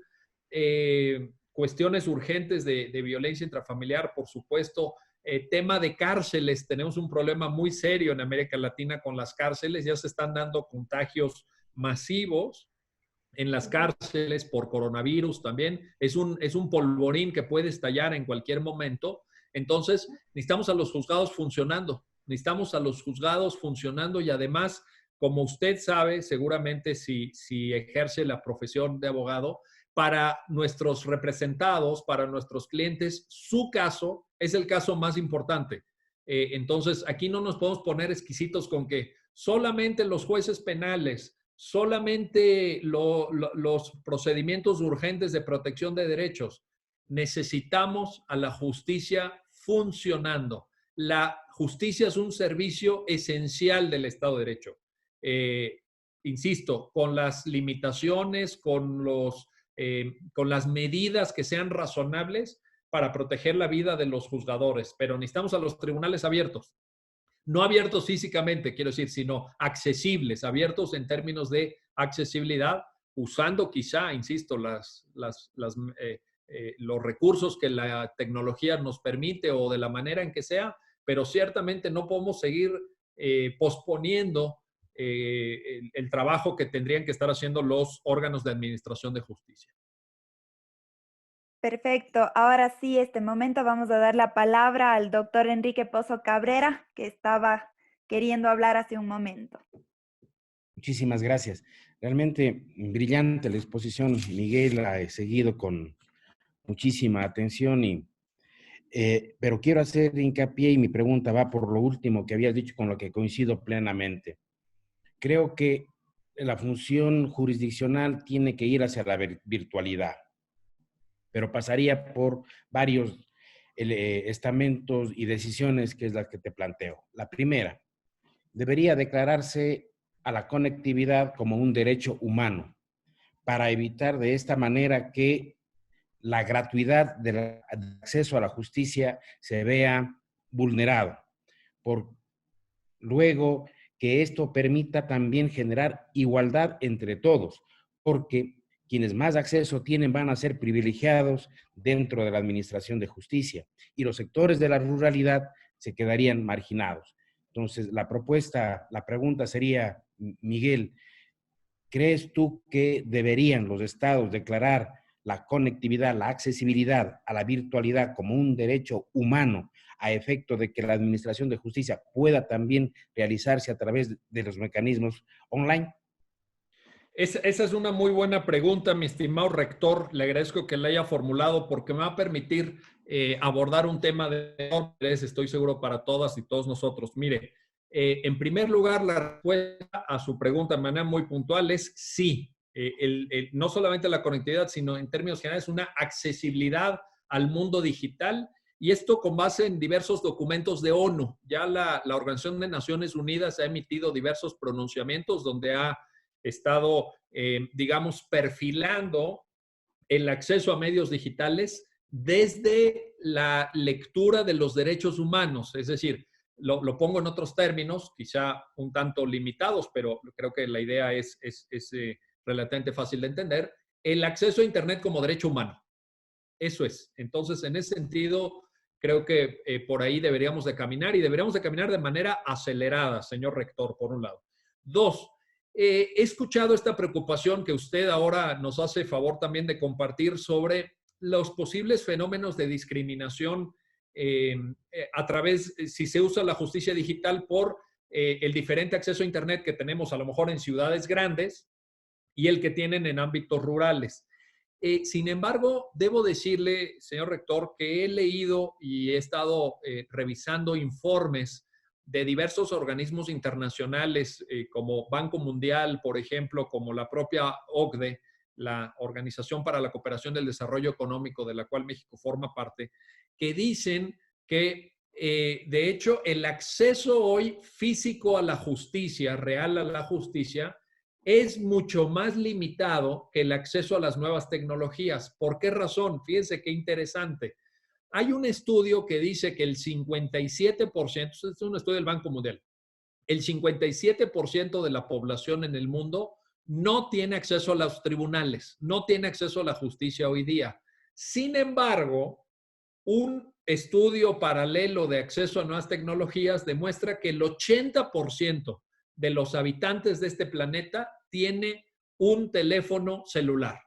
Cuestiones urgentes de violencia intrafamiliar, por supuesto. Tema de cárceles, tenemos un problema muy serio en América Latina con las cárceles, ya se están dando contagios masivos en las cárceles por coronavirus también, es un polvorín que puede estallar en cualquier momento. Entonces necesitamos a los juzgados funcionando, y además, como usted sabe, seguramente si ejerce la profesión de abogado, para nuestros representados, para nuestros clientes, su caso es el caso más importante. Entonces, aquí no nos podemos poner exquisitos con que solamente los jueces penales, solamente los procedimientos urgentes de protección de derechos. Necesitamos a la justicia funcionando. La justicia es un servicio esencial del Estado de Derecho. Insisto, con las limitaciones, con las medidas que sean razonables para proteger la vida de los juzgadores, pero necesitamos a los tribunales abiertos. No abiertos físicamente, quiero decir, sino accesibles, abiertos en términos de accesibilidad, usando quizá, insisto, los recursos que la tecnología nos permite o de la manera en que sea, pero ciertamente no podemos seguir posponiendo el trabajo que tendrían que estar haciendo los órganos de administración de justicia. Perfecto. Ahora sí, este momento vamos a dar la palabra al doctor Enrique Pozo Cabrera, que estaba queriendo hablar hace un momento. Muchísimas gracias. Realmente brillante la exposición, Miguel, la he seguido con muchísima atención, pero quiero hacer hincapié y mi pregunta va por lo último que habías dicho, con lo que coincido plenamente. Creo que la función jurisdiccional tiene que ir hacia la virtualidad, pero pasaría por varios estamentos y decisiones, que es la que te planteo. La primera, debería declararse a la conectividad como un derecho humano, para evitar de esta manera que la gratuidad del acceso a la justicia se vea vulnerado. Luego, que esto permita también generar igualdad entre todos, porque quienes más acceso tienen van a ser privilegiados dentro de la administración de justicia y los sectores de la ruralidad se quedarían marginados. Entonces, la pregunta sería, Miguel, ¿crees tú que deberían los estados declarar la conectividad, la accesibilidad a la virtualidad como un derecho humano a efecto de que la administración de justicia pueda también realizarse a través de los mecanismos online? Esa es una muy buena pregunta, mi estimado rector. Le agradezco que la haya formulado porque me va a permitir abordar un tema de interés, estoy seguro, para todas y todos nosotros. Mire, en primer lugar, la respuesta a su pregunta de manera muy puntual es sí. No solamente la conectividad, sino en términos generales una accesibilidad al mundo digital, y esto con base en diversos documentos de ONU. Ya la Organización de Naciones Unidas ha emitido diversos pronunciamientos donde ha estado, digamos, perfilando el acceso a medios digitales desde la lectura de los derechos humanos. Es decir, lo pongo en otros términos, quizá un tanto limitados, pero creo que la idea es relativamente fácil de entender, el acceso a Internet como derecho humano. Eso es. Entonces, en ese sentido, creo que por ahí deberíamos de caminar y deberíamos de caminar de manera acelerada, señor rector, por un lado. Dos, he escuchado esta preocupación que usted ahora nos hace favor también de compartir sobre los posibles fenómenos de discriminación a través, si se usa la justicia digital, por el diferente acceso a Internet que tenemos a lo mejor en ciudades grandes y el que tienen en ámbitos rurales. Sin embargo, debo decirle, señor rector, que he leído y he estado revisando informes de diversos organismos internacionales como Banco Mundial, por ejemplo, como la propia OCDE, la Organización para la Cooperación del Desarrollo Económico, de la cual México forma parte, que dicen que, de hecho, el acceso hoy físico a la justicia, real a la justicia, es mucho más limitado que el acceso a las nuevas tecnologías. ¿Por qué razón? Fíjense qué interesante. Hay un estudio que dice que el 57%, es un estudio del Banco Mundial, el 57% de la población en el mundo no tiene acceso a los tribunales, no tiene acceso a la justicia hoy día. Sin embargo, un estudio paralelo de acceso a nuevas tecnologías demuestra que el 80% de los habitantes de este planeta tiene un teléfono celular.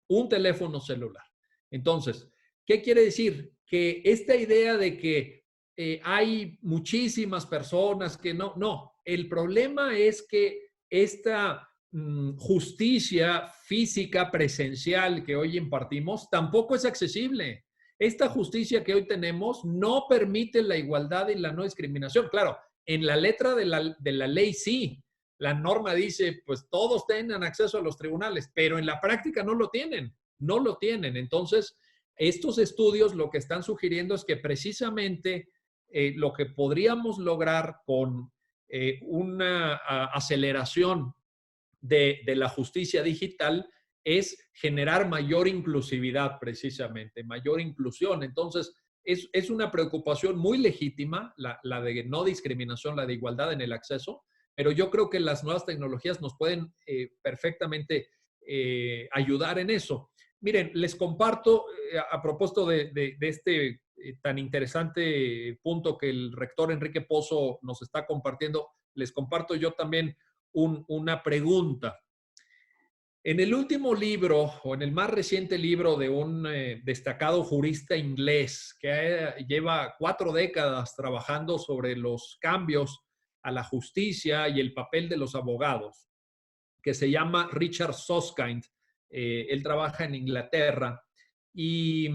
Un teléfono celular. Entonces, ¿qué quiere decir? Que esta idea de que hay muchísimas personas que no. El problema es que esta justicia física presencial que hoy impartimos tampoco es accesible. Esta justicia que hoy tenemos no permite la igualdad y la no discriminación. Claro, en la letra de la ley sí. La norma dice, pues todos tengan acceso a los tribunales, pero en la práctica no lo tienen. No lo tienen. Entonces, estos estudios lo que están sugiriendo es que precisamente lo que podríamos lograr con una aceleración de la justicia digital es generar mayor inclusividad, precisamente, mayor inclusión. Entonces, es una preocupación muy legítima, la de no discriminación, la de igualdad en el acceso, pero yo creo que las nuevas tecnologías nos pueden perfectamente ayudar en eso. Miren, les comparto, a propósito de este tan interesante punto que el rector Enrique Pozo nos está compartiendo, les comparto yo también una pregunta. En el último libro, o en el más reciente libro de un destacado jurista inglés que lleva 4 décadas trabajando sobre los cambios a la justicia y el papel de los abogados, que se llama Richard Susskind. Él trabaja en Inglaterra y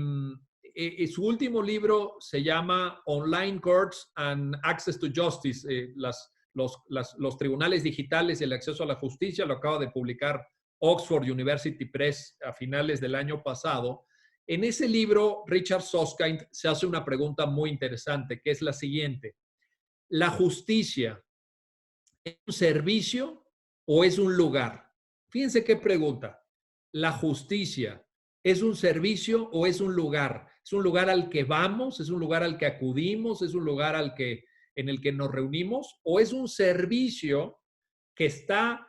su último libro se llama Online Courts and Access to Justice, los tribunales digitales y el acceso a la justicia. Lo acaba de publicar Oxford University Press a finales del año pasado. En ese libro, Richard Susskind se hace una pregunta muy interesante, que es la siguiente. ¿La justicia es un servicio o es un lugar? Fíjense qué pregunta. ¿La justicia es un servicio o es un lugar? ¿Es un lugar al que vamos? ¿Es un lugar al que acudimos? ¿Es un lugar en el que nos reunimos? ¿O es un servicio que está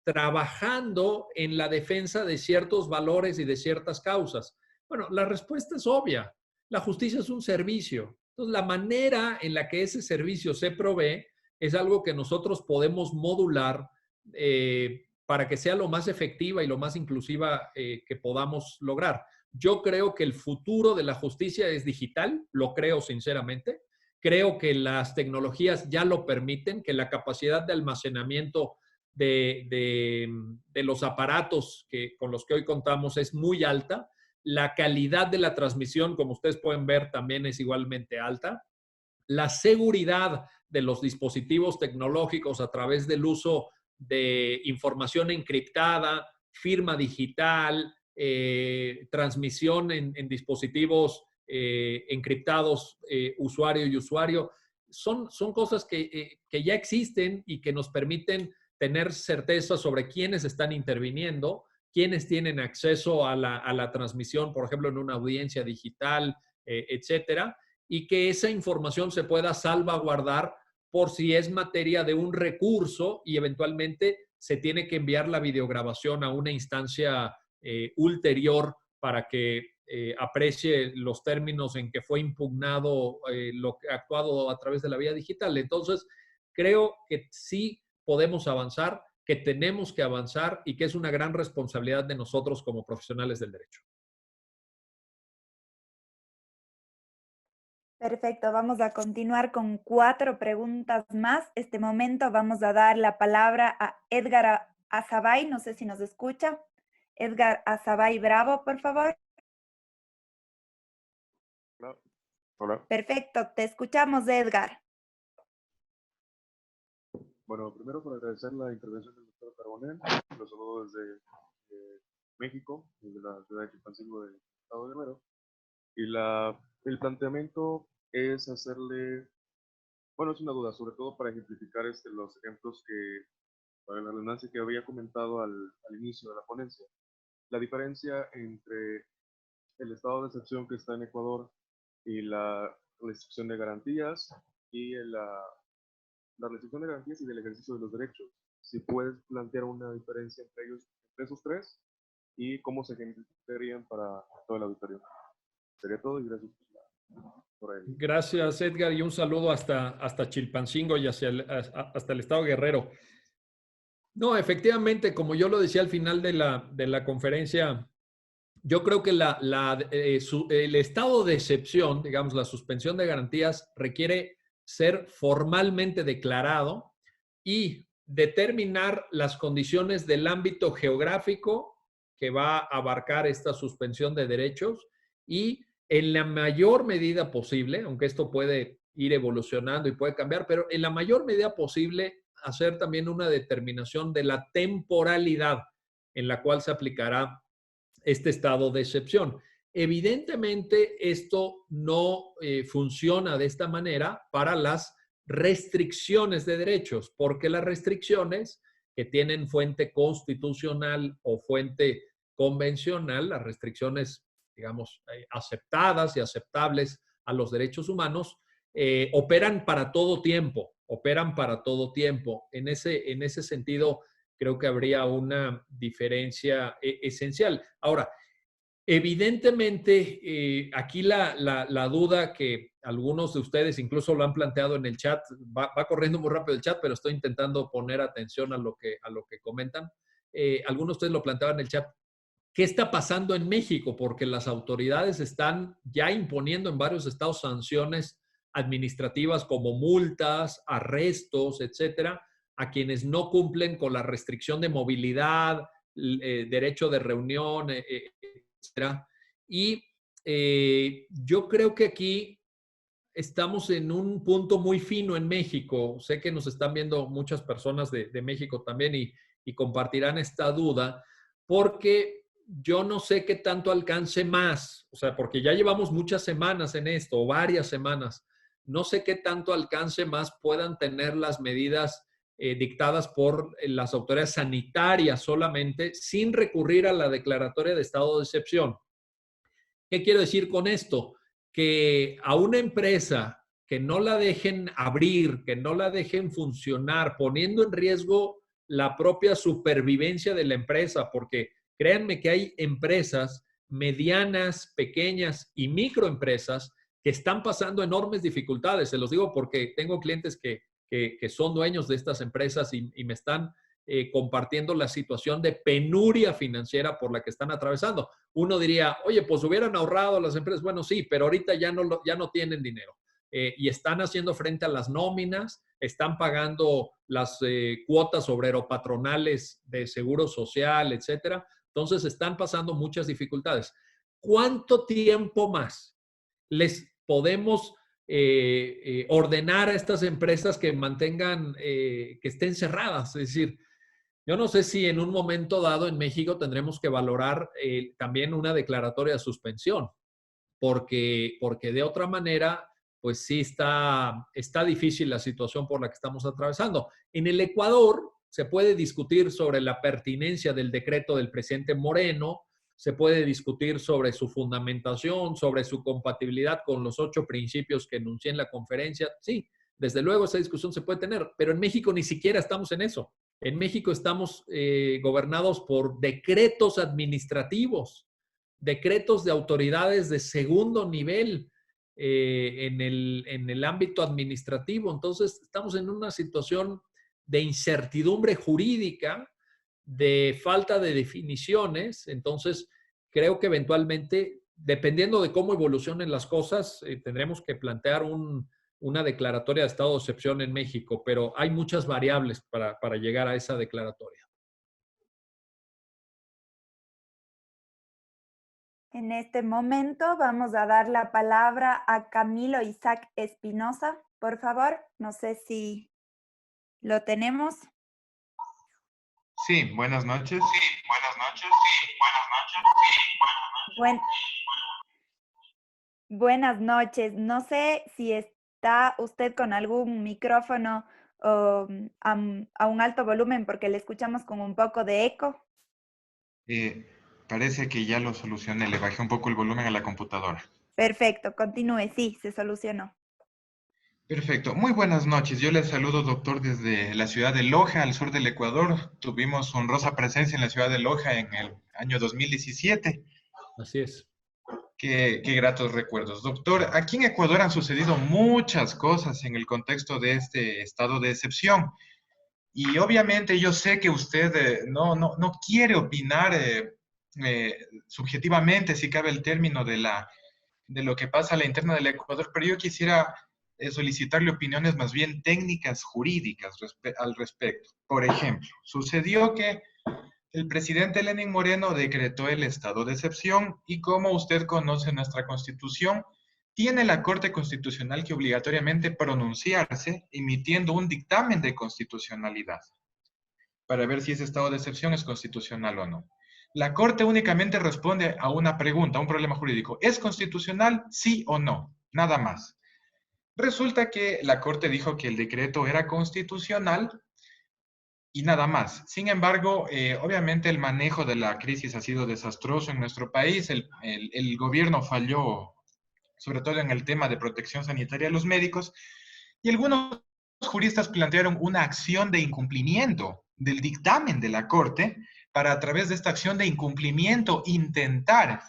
trabajando en la defensa de ciertos valores y de ciertas causas? Bueno, la respuesta es obvia. La justicia es un servicio. Entonces, la manera en la que ese servicio se provee es algo que nosotros podemos modular para que sea lo más efectiva y lo más inclusiva que podamos lograr. Yo creo que el futuro de la justicia es digital, lo creo sinceramente. Creo que las tecnologías ya lo permiten, que la capacidad de almacenamiento de los aparatos con los que hoy contamos es muy alta. La calidad de la transmisión, como ustedes pueden ver, también es igualmente alta. La seguridad de los dispositivos tecnológicos a través del uso de información encriptada, firma digital, transmisión en dispositivos encriptados, usuario y usuario, son cosas que ya existen y que nos permiten tener certeza sobre quiénes están interviniendo, quiénes tienen acceso a la transmisión, por ejemplo, en una audiencia digital, etcétera, y que esa información se pueda salvaguardar por si es materia de un recurso y eventualmente se tiene que enviar la videograbación a una instancia ulterior para que aprecie los términos en que fue impugnado lo que ha actuado a través de la vía digital. Entonces, creo que sí podemos avanzar, que tenemos que avanzar y que es una gran responsabilidad de nosotros como profesionales del derecho. Perfecto, vamos a continuar con 4 preguntas más. Este momento vamos a dar la palabra a Edgar Azabay, no sé si nos escucha. Edgar Azabay Bravo, por favor. Hola. Perfecto, te escuchamos, Edgar. Bueno, primero por agradecer la intervención del doctor Carbonell. Los saludo desde México, desde la ciudad de Chilpancingo del estado de Guerrero. Y el planteamiento es hacerle, bueno, es una duda, sobre todo para ejemplificar los ejemplos para la redundancia que había comentado al inicio de la ponencia. La diferencia entre el estado de excepción que está en Ecuador y la restricción de garantías y la restricción de garantías y del ejercicio de los derechos. Si puedes plantear una diferencia entre ellos, entre esos tres, y cómo se ejemplificarían para todo el auditorio. Sería todo y gracias por ahí. Gracias, Edgar, y un saludo hasta Chilpancingo y hasta el estado de Guerrero. No, efectivamente, como yo lo decía al final de la conferencia, yo creo que el estado de excepción, digamos, la suspensión de garantías, requiere ser formalmente declarado y determinar las condiciones del ámbito geográfico que va a abarcar esta suspensión de derechos y en la mayor medida posible, aunque esto puede ir evolucionando y puede cambiar, pero en la mayor medida posible hacer también una determinación de la temporalidad en la cual se aplicará este estado de excepción. Evidentemente, esto no funciona de esta manera para las restricciones de derechos, porque las restricciones que tienen fuente constitucional o fuente convencional, las restricciones, digamos, aceptadas y aceptables a los derechos humanos, operan para todo tiempo, En ese sentido, creo que habría una diferencia esencial. Ahora, evidentemente, aquí la duda que algunos de ustedes incluso lo han planteado en el chat, va corriendo muy rápido el chat, pero estoy intentando poner atención a lo que comentan. Algunos de ustedes lo planteaban en el chat. ¿Qué está pasando en México? Porque las autoridades están ya imponiendo en varios estados sanciones administrativas como multas, arrestos, etcétera, a quienes no cumplen con la restricción de movilidad, derecho de reunión, etcétera. Y yo creo que aquí estamos en un punto muy fino en México. Sé que nos están viendo muchas personas de México también y compartirán esta duda, porque yo no sé qué tanto alcance más, o sea, porque ya llevamos muchas semanas en esto, o varias semanas. No sé qué tanto alcance más puedan tener las medidas dictadas por las autoridades sanitarias solamente, sin recurrir a la declaratoria de estado de excepción. ¿Qué quiero decir con esto? Que a una empresa que no la dejen abrir, que no la dejen funcionar, poniendo en riesgo la propia supervivencia de la empresa, porque créanme que hay empresas medianas, pequeñas y microempresas que están pasando enormes dificultades. Se los digo porque tengo clientes que son dueños de estas empresas y me están compartiendo la situación de penuria financiera por la que están atravesando. Uno diría, oye, pues hubieran ahorrado las empresas. Bueno, sí, pero ahorita ya no tienen dinero. Y están haciendo frente a las nóminas, están pagando las cuotas obrero-patronales de seguro social, etcétera. Entonces, están pasando muchas dificultades. ¿Cuánto tiempo más les podemos ordenar a estas empresas que mantengan, que estén cerradas? Es decir, yo no sé si en un momento dado en México tendremos que valorar también una declaratoria de suspensión, porque de otra manera, pues sí está difícil la situación por la que estamos atravesando. En el Ecuador se puede discutir sobre la pertinencia del decreto del presidente Moreno, se puede discutir sobre su fundamentación, sobre su compatibilidad con los 8 principios que enuncié en la conferencia. Sí, desde luego esa discusión se puede tener, pero en México ni siquiera estamos en eso. En México estamos gobernados por decretos administrativos, decretos de autoridades de segundo nivel en el ámbito administrativo. Entonces, estamos en una situación de incertidumbre jurídica, de falta de definiciones. Entonces, creo que eventualmente, dependiendo de cómo evolucionen las cosas, tendremos que plantear una declaratoria de estado de excepción en México, pero hay muchas variables para llegar a esa declaratoria. En este momento vamos a dar la palabra a Camilo Isaac Espinosa, por favor. No sé si lo tenemos. Sí, buenas noches. Buenas noches. No sé si está usted con algún micrófono a un alto volumen porque le escuchamos con un poco de eco. Parece que ya lo solucioné. Le bajé un poco el volumen a la computadora. Perfecto, continúe. Sí, se solucionó. Perfecto. Muy buenas noches. Yo le saludo, doctor, desde la ciudad de Loja, al sur del Ecuador. Tuvimos honrosa presencia en la ciudad de Loja en el año 2017. Así es. Qué gratos recuerdos. Doctor, aquí en Ecuador han sucedido muchas cosas en el contexto de este estado de excepción. Y obviamente yo sé que usted no quiere opinar subjetivamente, si cabe el término, de lo que pasa a la interna del Ecuador, pero yo quisiera solicitarle opiniones más bien técnicas, jurídicas al respecto. Por ejemplo, sucedió que el presidente Lenín Moreno decretó el estado de excepción y, como usted conoce nuestra Constitución, tiene la Corte Constitucional que obligatoriamente pronunciarse emitiendo un dictamen de constitucionalidad para ver si ese estado de excepción es constitucional o no. La Corte únicamente responde a una pregunta, a un problema jurídico. ¿Es constitucional, sí o no? Nada más. Resulta que la Corte dijo que el decreto era constitucional y nada más. Sin embargo, obviamente el manejo de la crisis ha sido desastroso en nuestro país. El gobierno falló, sobre todo en el tema de protección sanitaria de los médicos, y algunos juristas plantearon una acción de incumplimiento del dictamen de la Corte para, a través de esta acción de incumplimiento, intentar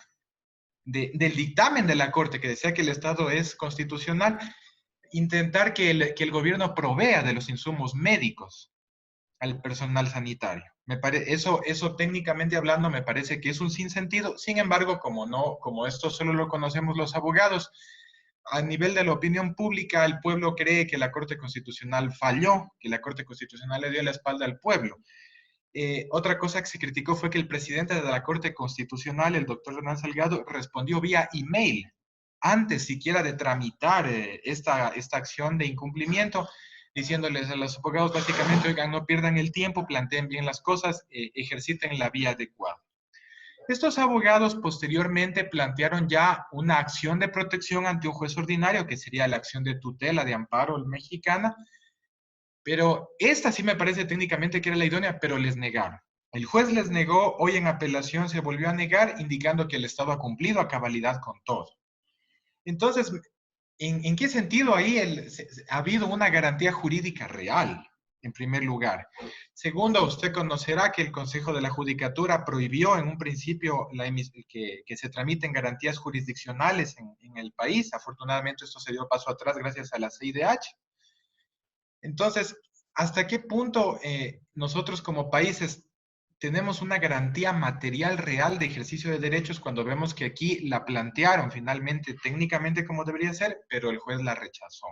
del dictamen de la Corte que decía que el Estado es constitucional, intentar que el gobierno provea de los insumos médicos al personal sanitario. Eso técnicamente hablando me parece que es un sinsentido. Sin embargo, como esto solo lo conocemos los abogados, a nivel de la opinión pública, el pueblo cree que la Corte Constitucional falló, que la Corte Constitucional le dio la espalda al pueblo. Otra cosa que se criticó fue que el presidente de la Corte Constitucional, el doctor Hernán Salgado, respondió vía email, antes siquiera de tramitar esta acción de incumplimiento, diciéndoles a los abogados básicamente, oigan, no pierdan el tiempo, planteen bien las cosas, ejerciten la vía adecuada. Estos abogados posteriormente plantearon ya una acción de protección ante un juez ordinario, que sería la acción de tutela de amparo mexicana, pero esta sí me parece técnicamente que era la idónea, pero les negaron. El juez les negó, hoy en apelación se volvió a negar, indicando que el Estado ha cumplido a cabalidad con todo. Entonces, ¿en qué sentido ahí ha habido una garantía jurídica real, en primer lugar? Segundo, usted conocerá que el Consejo de la Judicatura prohibió en un principio que se tramiten garantías jurisdiccionales en el país. Afortunadamente esto se dio paso atrás gracias a la CIDH. Entonces, ¿hasta qué punto nosotros como países tenemos una garantía material real de ejercicio de derechos cuando vemos que aquí la plantearon finalmente técnicamente como debería ser, pero el juez la rechazó?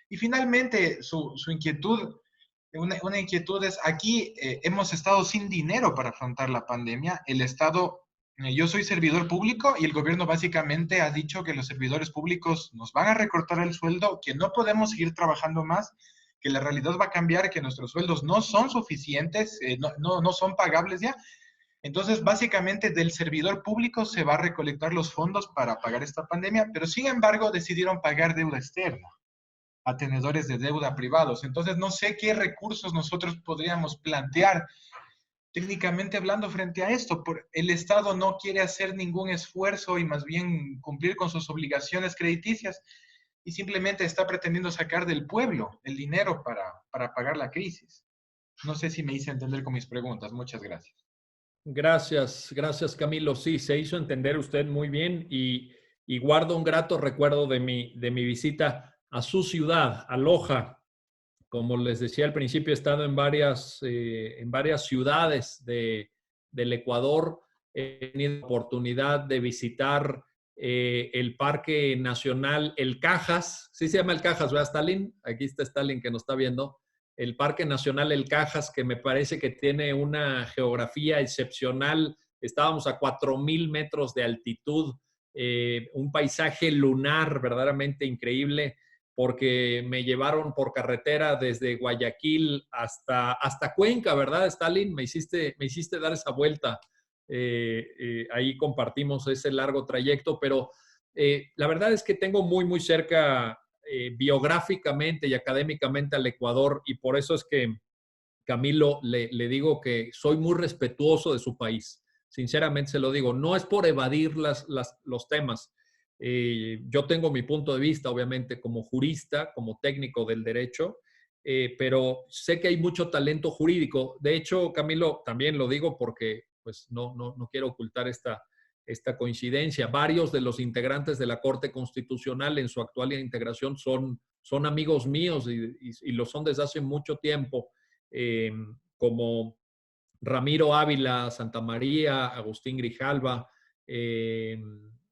Y finalmente, su inquietud, una inquietud es, aquí hemos estado sin dinero para afrontar la pandemia. El Estado, yo soy servidor público y el gobierno básicamente ha dicho que los servidores públicos nos van a recortar el sueldo, que no podemos seguir trabajando más, que la realidad va a cambiar, que nuestros sueldos no son suficientes, no son pagables ya. Entonces, básicamente, del servidor público se va a recolectar los fondos para pagar esta pandemia, pero sin embargo decidieron pagar deuda externa a tenedores de deuda privados. Entonces, no sé qué recursos nosotros podríamos plantear técnicamente hablando frente a esto. El Estado no quiere hacer ningún esfuerzo y más bien cumplir con sus obligaciones crediticias, y simplemente está pretendiendo sacar del pueblo el dinero para pagar la crisis. No sé si me hice entender con mis preguntas. Muchas gracias. Gracias Camilo. Sí, se hizo entender usted muy bien y guardo un grato recuerdo de mi visita a su ciudad, a Loja. Como les decía al principio, he estado en varias ciudades del Ecuador. He tenido la oportunidad de visitar el Parque Nacional El Cajas. Sí se llama El Cajas, ¿verdad, Stalin? Aquí está Stalin que nos está viendo. El Parque Nacional El Cajas, que me parece que tiene una geografía excepcional. Estábamos a 4,000 metros de altitud, un paisaje lunar verdaderamente increíble, porque me llevaron por carretera desde Guayaquil hasta Cuenca, ¿verdad, Stalin? Me hiciste dar esa vuelta. Ahí compartimos ese largo trayecto, pero la verdad es que tengo muy, muy cerca biográficamente y académicamente al Ecuador, y por eso es que, Camilo, le digo que soy muy respetuoso de su país. Sinceramente se lo digo. No es por evadir los temas. Yo tengo mi punto de vista, obviamente, como jurista, como técnico del derecho, pero sé que hay mucho talento jurídico. De hecho, Camilo, también lo digo porque pues, no quiero ocultar esta coincidencia. Varios de los integrantes de la Corte Constitucional en su actual integración son amigos míos y lo son desde hace mucho tiempo, como Ramiro Ávila, Santa María, Agustín Grijalva,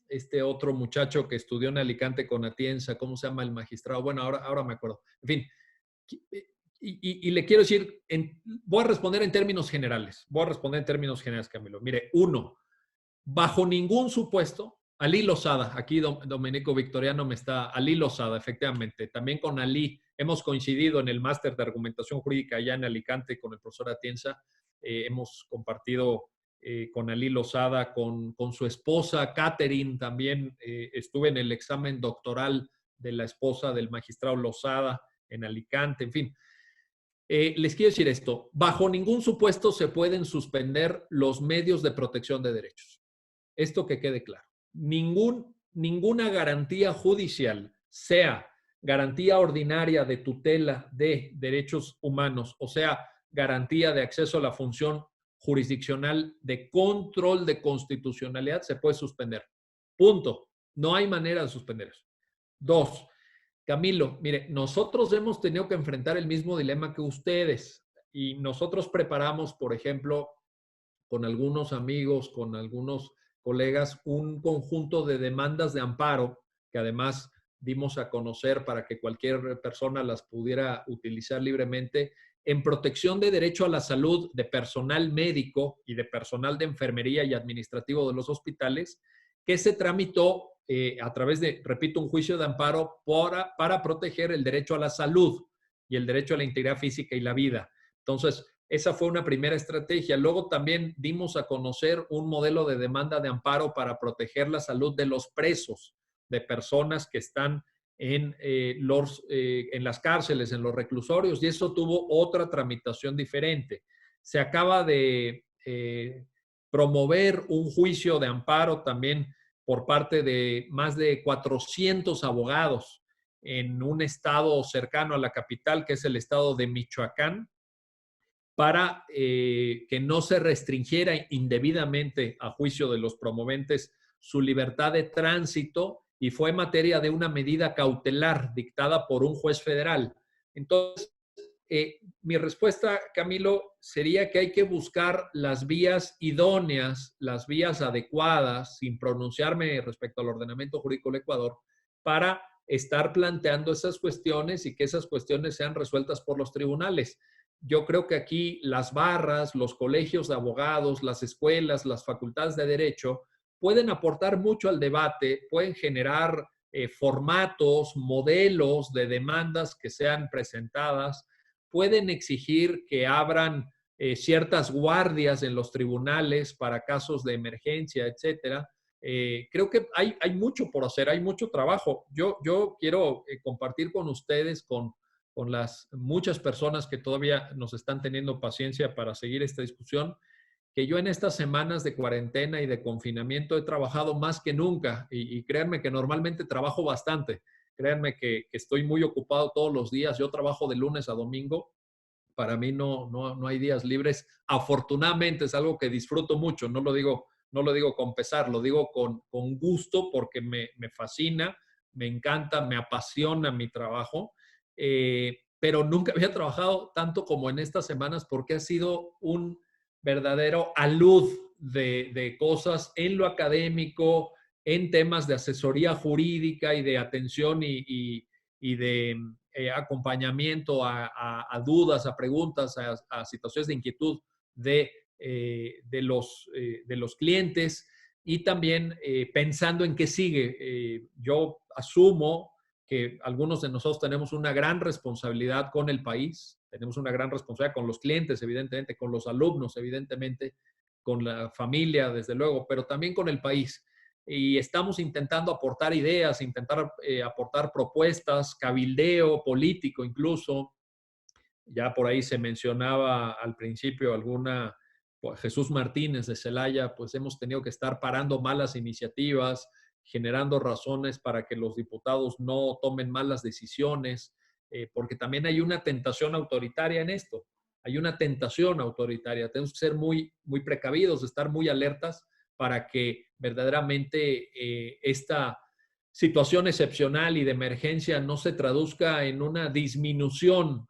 este otro muchacho que estudió en Alicante con Atienza, ¿cómo se llama el magistrado? Bueno, ahora me acuerdo. En fin, y le quiero decir, voy a responder en términos generales. Camilo. Mire, uno, bajo ningún supuesto, Ali Lozada, aquí Domenico Victoriano Ali Lozada, efectivamente, también con Ali hemos coincidido en el máster de argumentación jurídica allá en Alicante con el profesor Atienza. Hemos compartido con Ali Lozada, con su esposa Catherine, también estuve en el examen doctoral de la esposa del magistrado Lozada en Alicante, en fin. Les quiero decir esto, bajo ningún supuesto se pueden suspender los medios de protección de derechos. Esto que quede claro. Ninguna garantía judicial, sea garantía ordinaria de tutela de derechos humanos, o sea, garantía de acceso a la función jurisdiccional de control de constitucionalidad, se puede suspender. Punto. No hay manera de suspender eso. Dos, Camilo, mire, nosotros hemos tenido que enfrentar el mismo dilema que ustedes y nosotros preparamos, por ejemplo, con algunos amigos, con algunos colegas, un conjunto de demandas de amparo que además dimos a conocer para que cualquier persona las pudiera utilizar libremente en protección de derecho a la salud de personal médico y de personal de enfermería y administrativo de los hospitales, que se tramitó a través de, repito, un juicio de amparo para proteger el derecho a la salud y el derecho a la integridad física y la vida. Entonces, esa fue una primera estrategia. Luego también dimos a conocer un modelo de demanda de amparo para proteger la salud de los presos, de personas que están en las cárceles, en los reclusorios, y eso tuvo otra tramitación diferente. Se acaba de promover un juicio de amparo también por parte de más de 400 abogados en un estado cercano a la capital, que es el estado de Michoacán, para que no se restringiera indebidamente, a juicio de los promoventes, su libertad de tránsito, y fue materia de una medida cautelar dictada por un juez federal. Entonces, mi respuesta, Camilo, sería que hay que buscar las vías idóneas, las vías adecuadas, sin pronunciarme respecto al ordenamiento jurídico del Ecuador, para estar planteando esas cuestiones y que esas cuestiones sean resueltas por los tribunales. Yo creo que aquí las barras, los colegios de abogados, las escuelas, las facultades de derecho pueden aportar mucho al debate, pueden generar formatos, modelos de demandas que sean presentadas, pueden exigir que abran ciertas guardias en los tribunales para casos de emergencia, etcétera. Creo que hay mucho por hacer, hay mucho trabajo. Yo quiero compartir con ustedes, con las muchas personas que todavía nos están teniendo paciencia para seguir esta discusión, que yo en estas semanas de cuarentena y de confinamiento he trabajado más que nunca y créanme que normalmente trabajo bastante. Créanme que estoy muy ocupado todos los días. Yo trabajo de lunes a domingo, Para mí no hay días libres. Afortunadamente es algo que disfruto mucho. No lo digo con pesar, lo digo con gusto porque me fascina, me encanta, me apasiona mi trabajo. Pero nunca había trabajado tanto como en estas semanas porque ha sido un verdadero alud de cosas en lo académico, en temas de asesoría jurídica y de atención y de acompañamiento a dudas, a preguntas, a situaciones de inquietud de los clientes y también pensando en qué sigue. Yo asumo que algunos de nosotros tenemos una gran responsabilidad con el país, tenemos una gran responsabilidad con los clientes, evidentemente, con los alumnos, evidentemente, con la familia, desde luego, pero también con el país. Y estamos intentando aportar ideas, aportar propuestas, cabildeo político incluso. Ya por ahí se mencionaba al principio pues Jesús Martínez de Celaya, pues hemos tenido que estar parando malas iniciativas, generando razones para que los diputados no tomen malas decisiones, porque también hay una tentación autoritaria en esto. Hay una tentación autoritaria. Tenemos que ser muy, muy precavidos, estar muy alertas para que verdaderamente esta situación excepcional y de emergencia no se traduzca en una disminución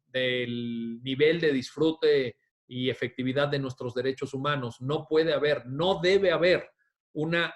del nivel de disfrute y efectividad de nuestros derechos humanos. No puede haber, no debe haber una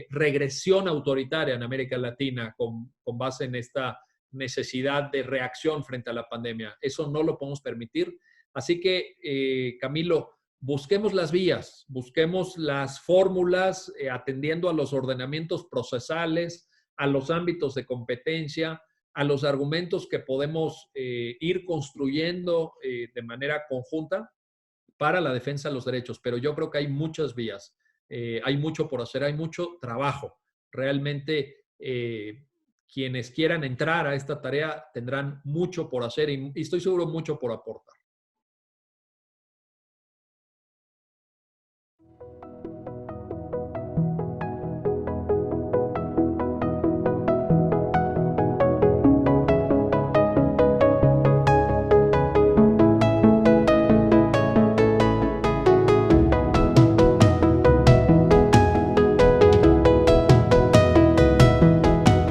regresión autoritaria en América Latina con base en esta necesidad de reacción frente a la pandemia. Eso no lo podemos permitir. Así que, Camilo, busquemos las vías, busquemos las fórmulas, atendiendo a los ordenamientos procesales, a los ámbitos de competencia, a los argumentos que podemos ir construyendo de manera conjunta para la defensa de los derechos. Pero yo creo que hay muchas vías, hay mucho por hacer, hay mucho trabajo. Realmente quienes quieran entrar a esta tarea tendrán mucho por hacer y estoy seguro mucho por aportar.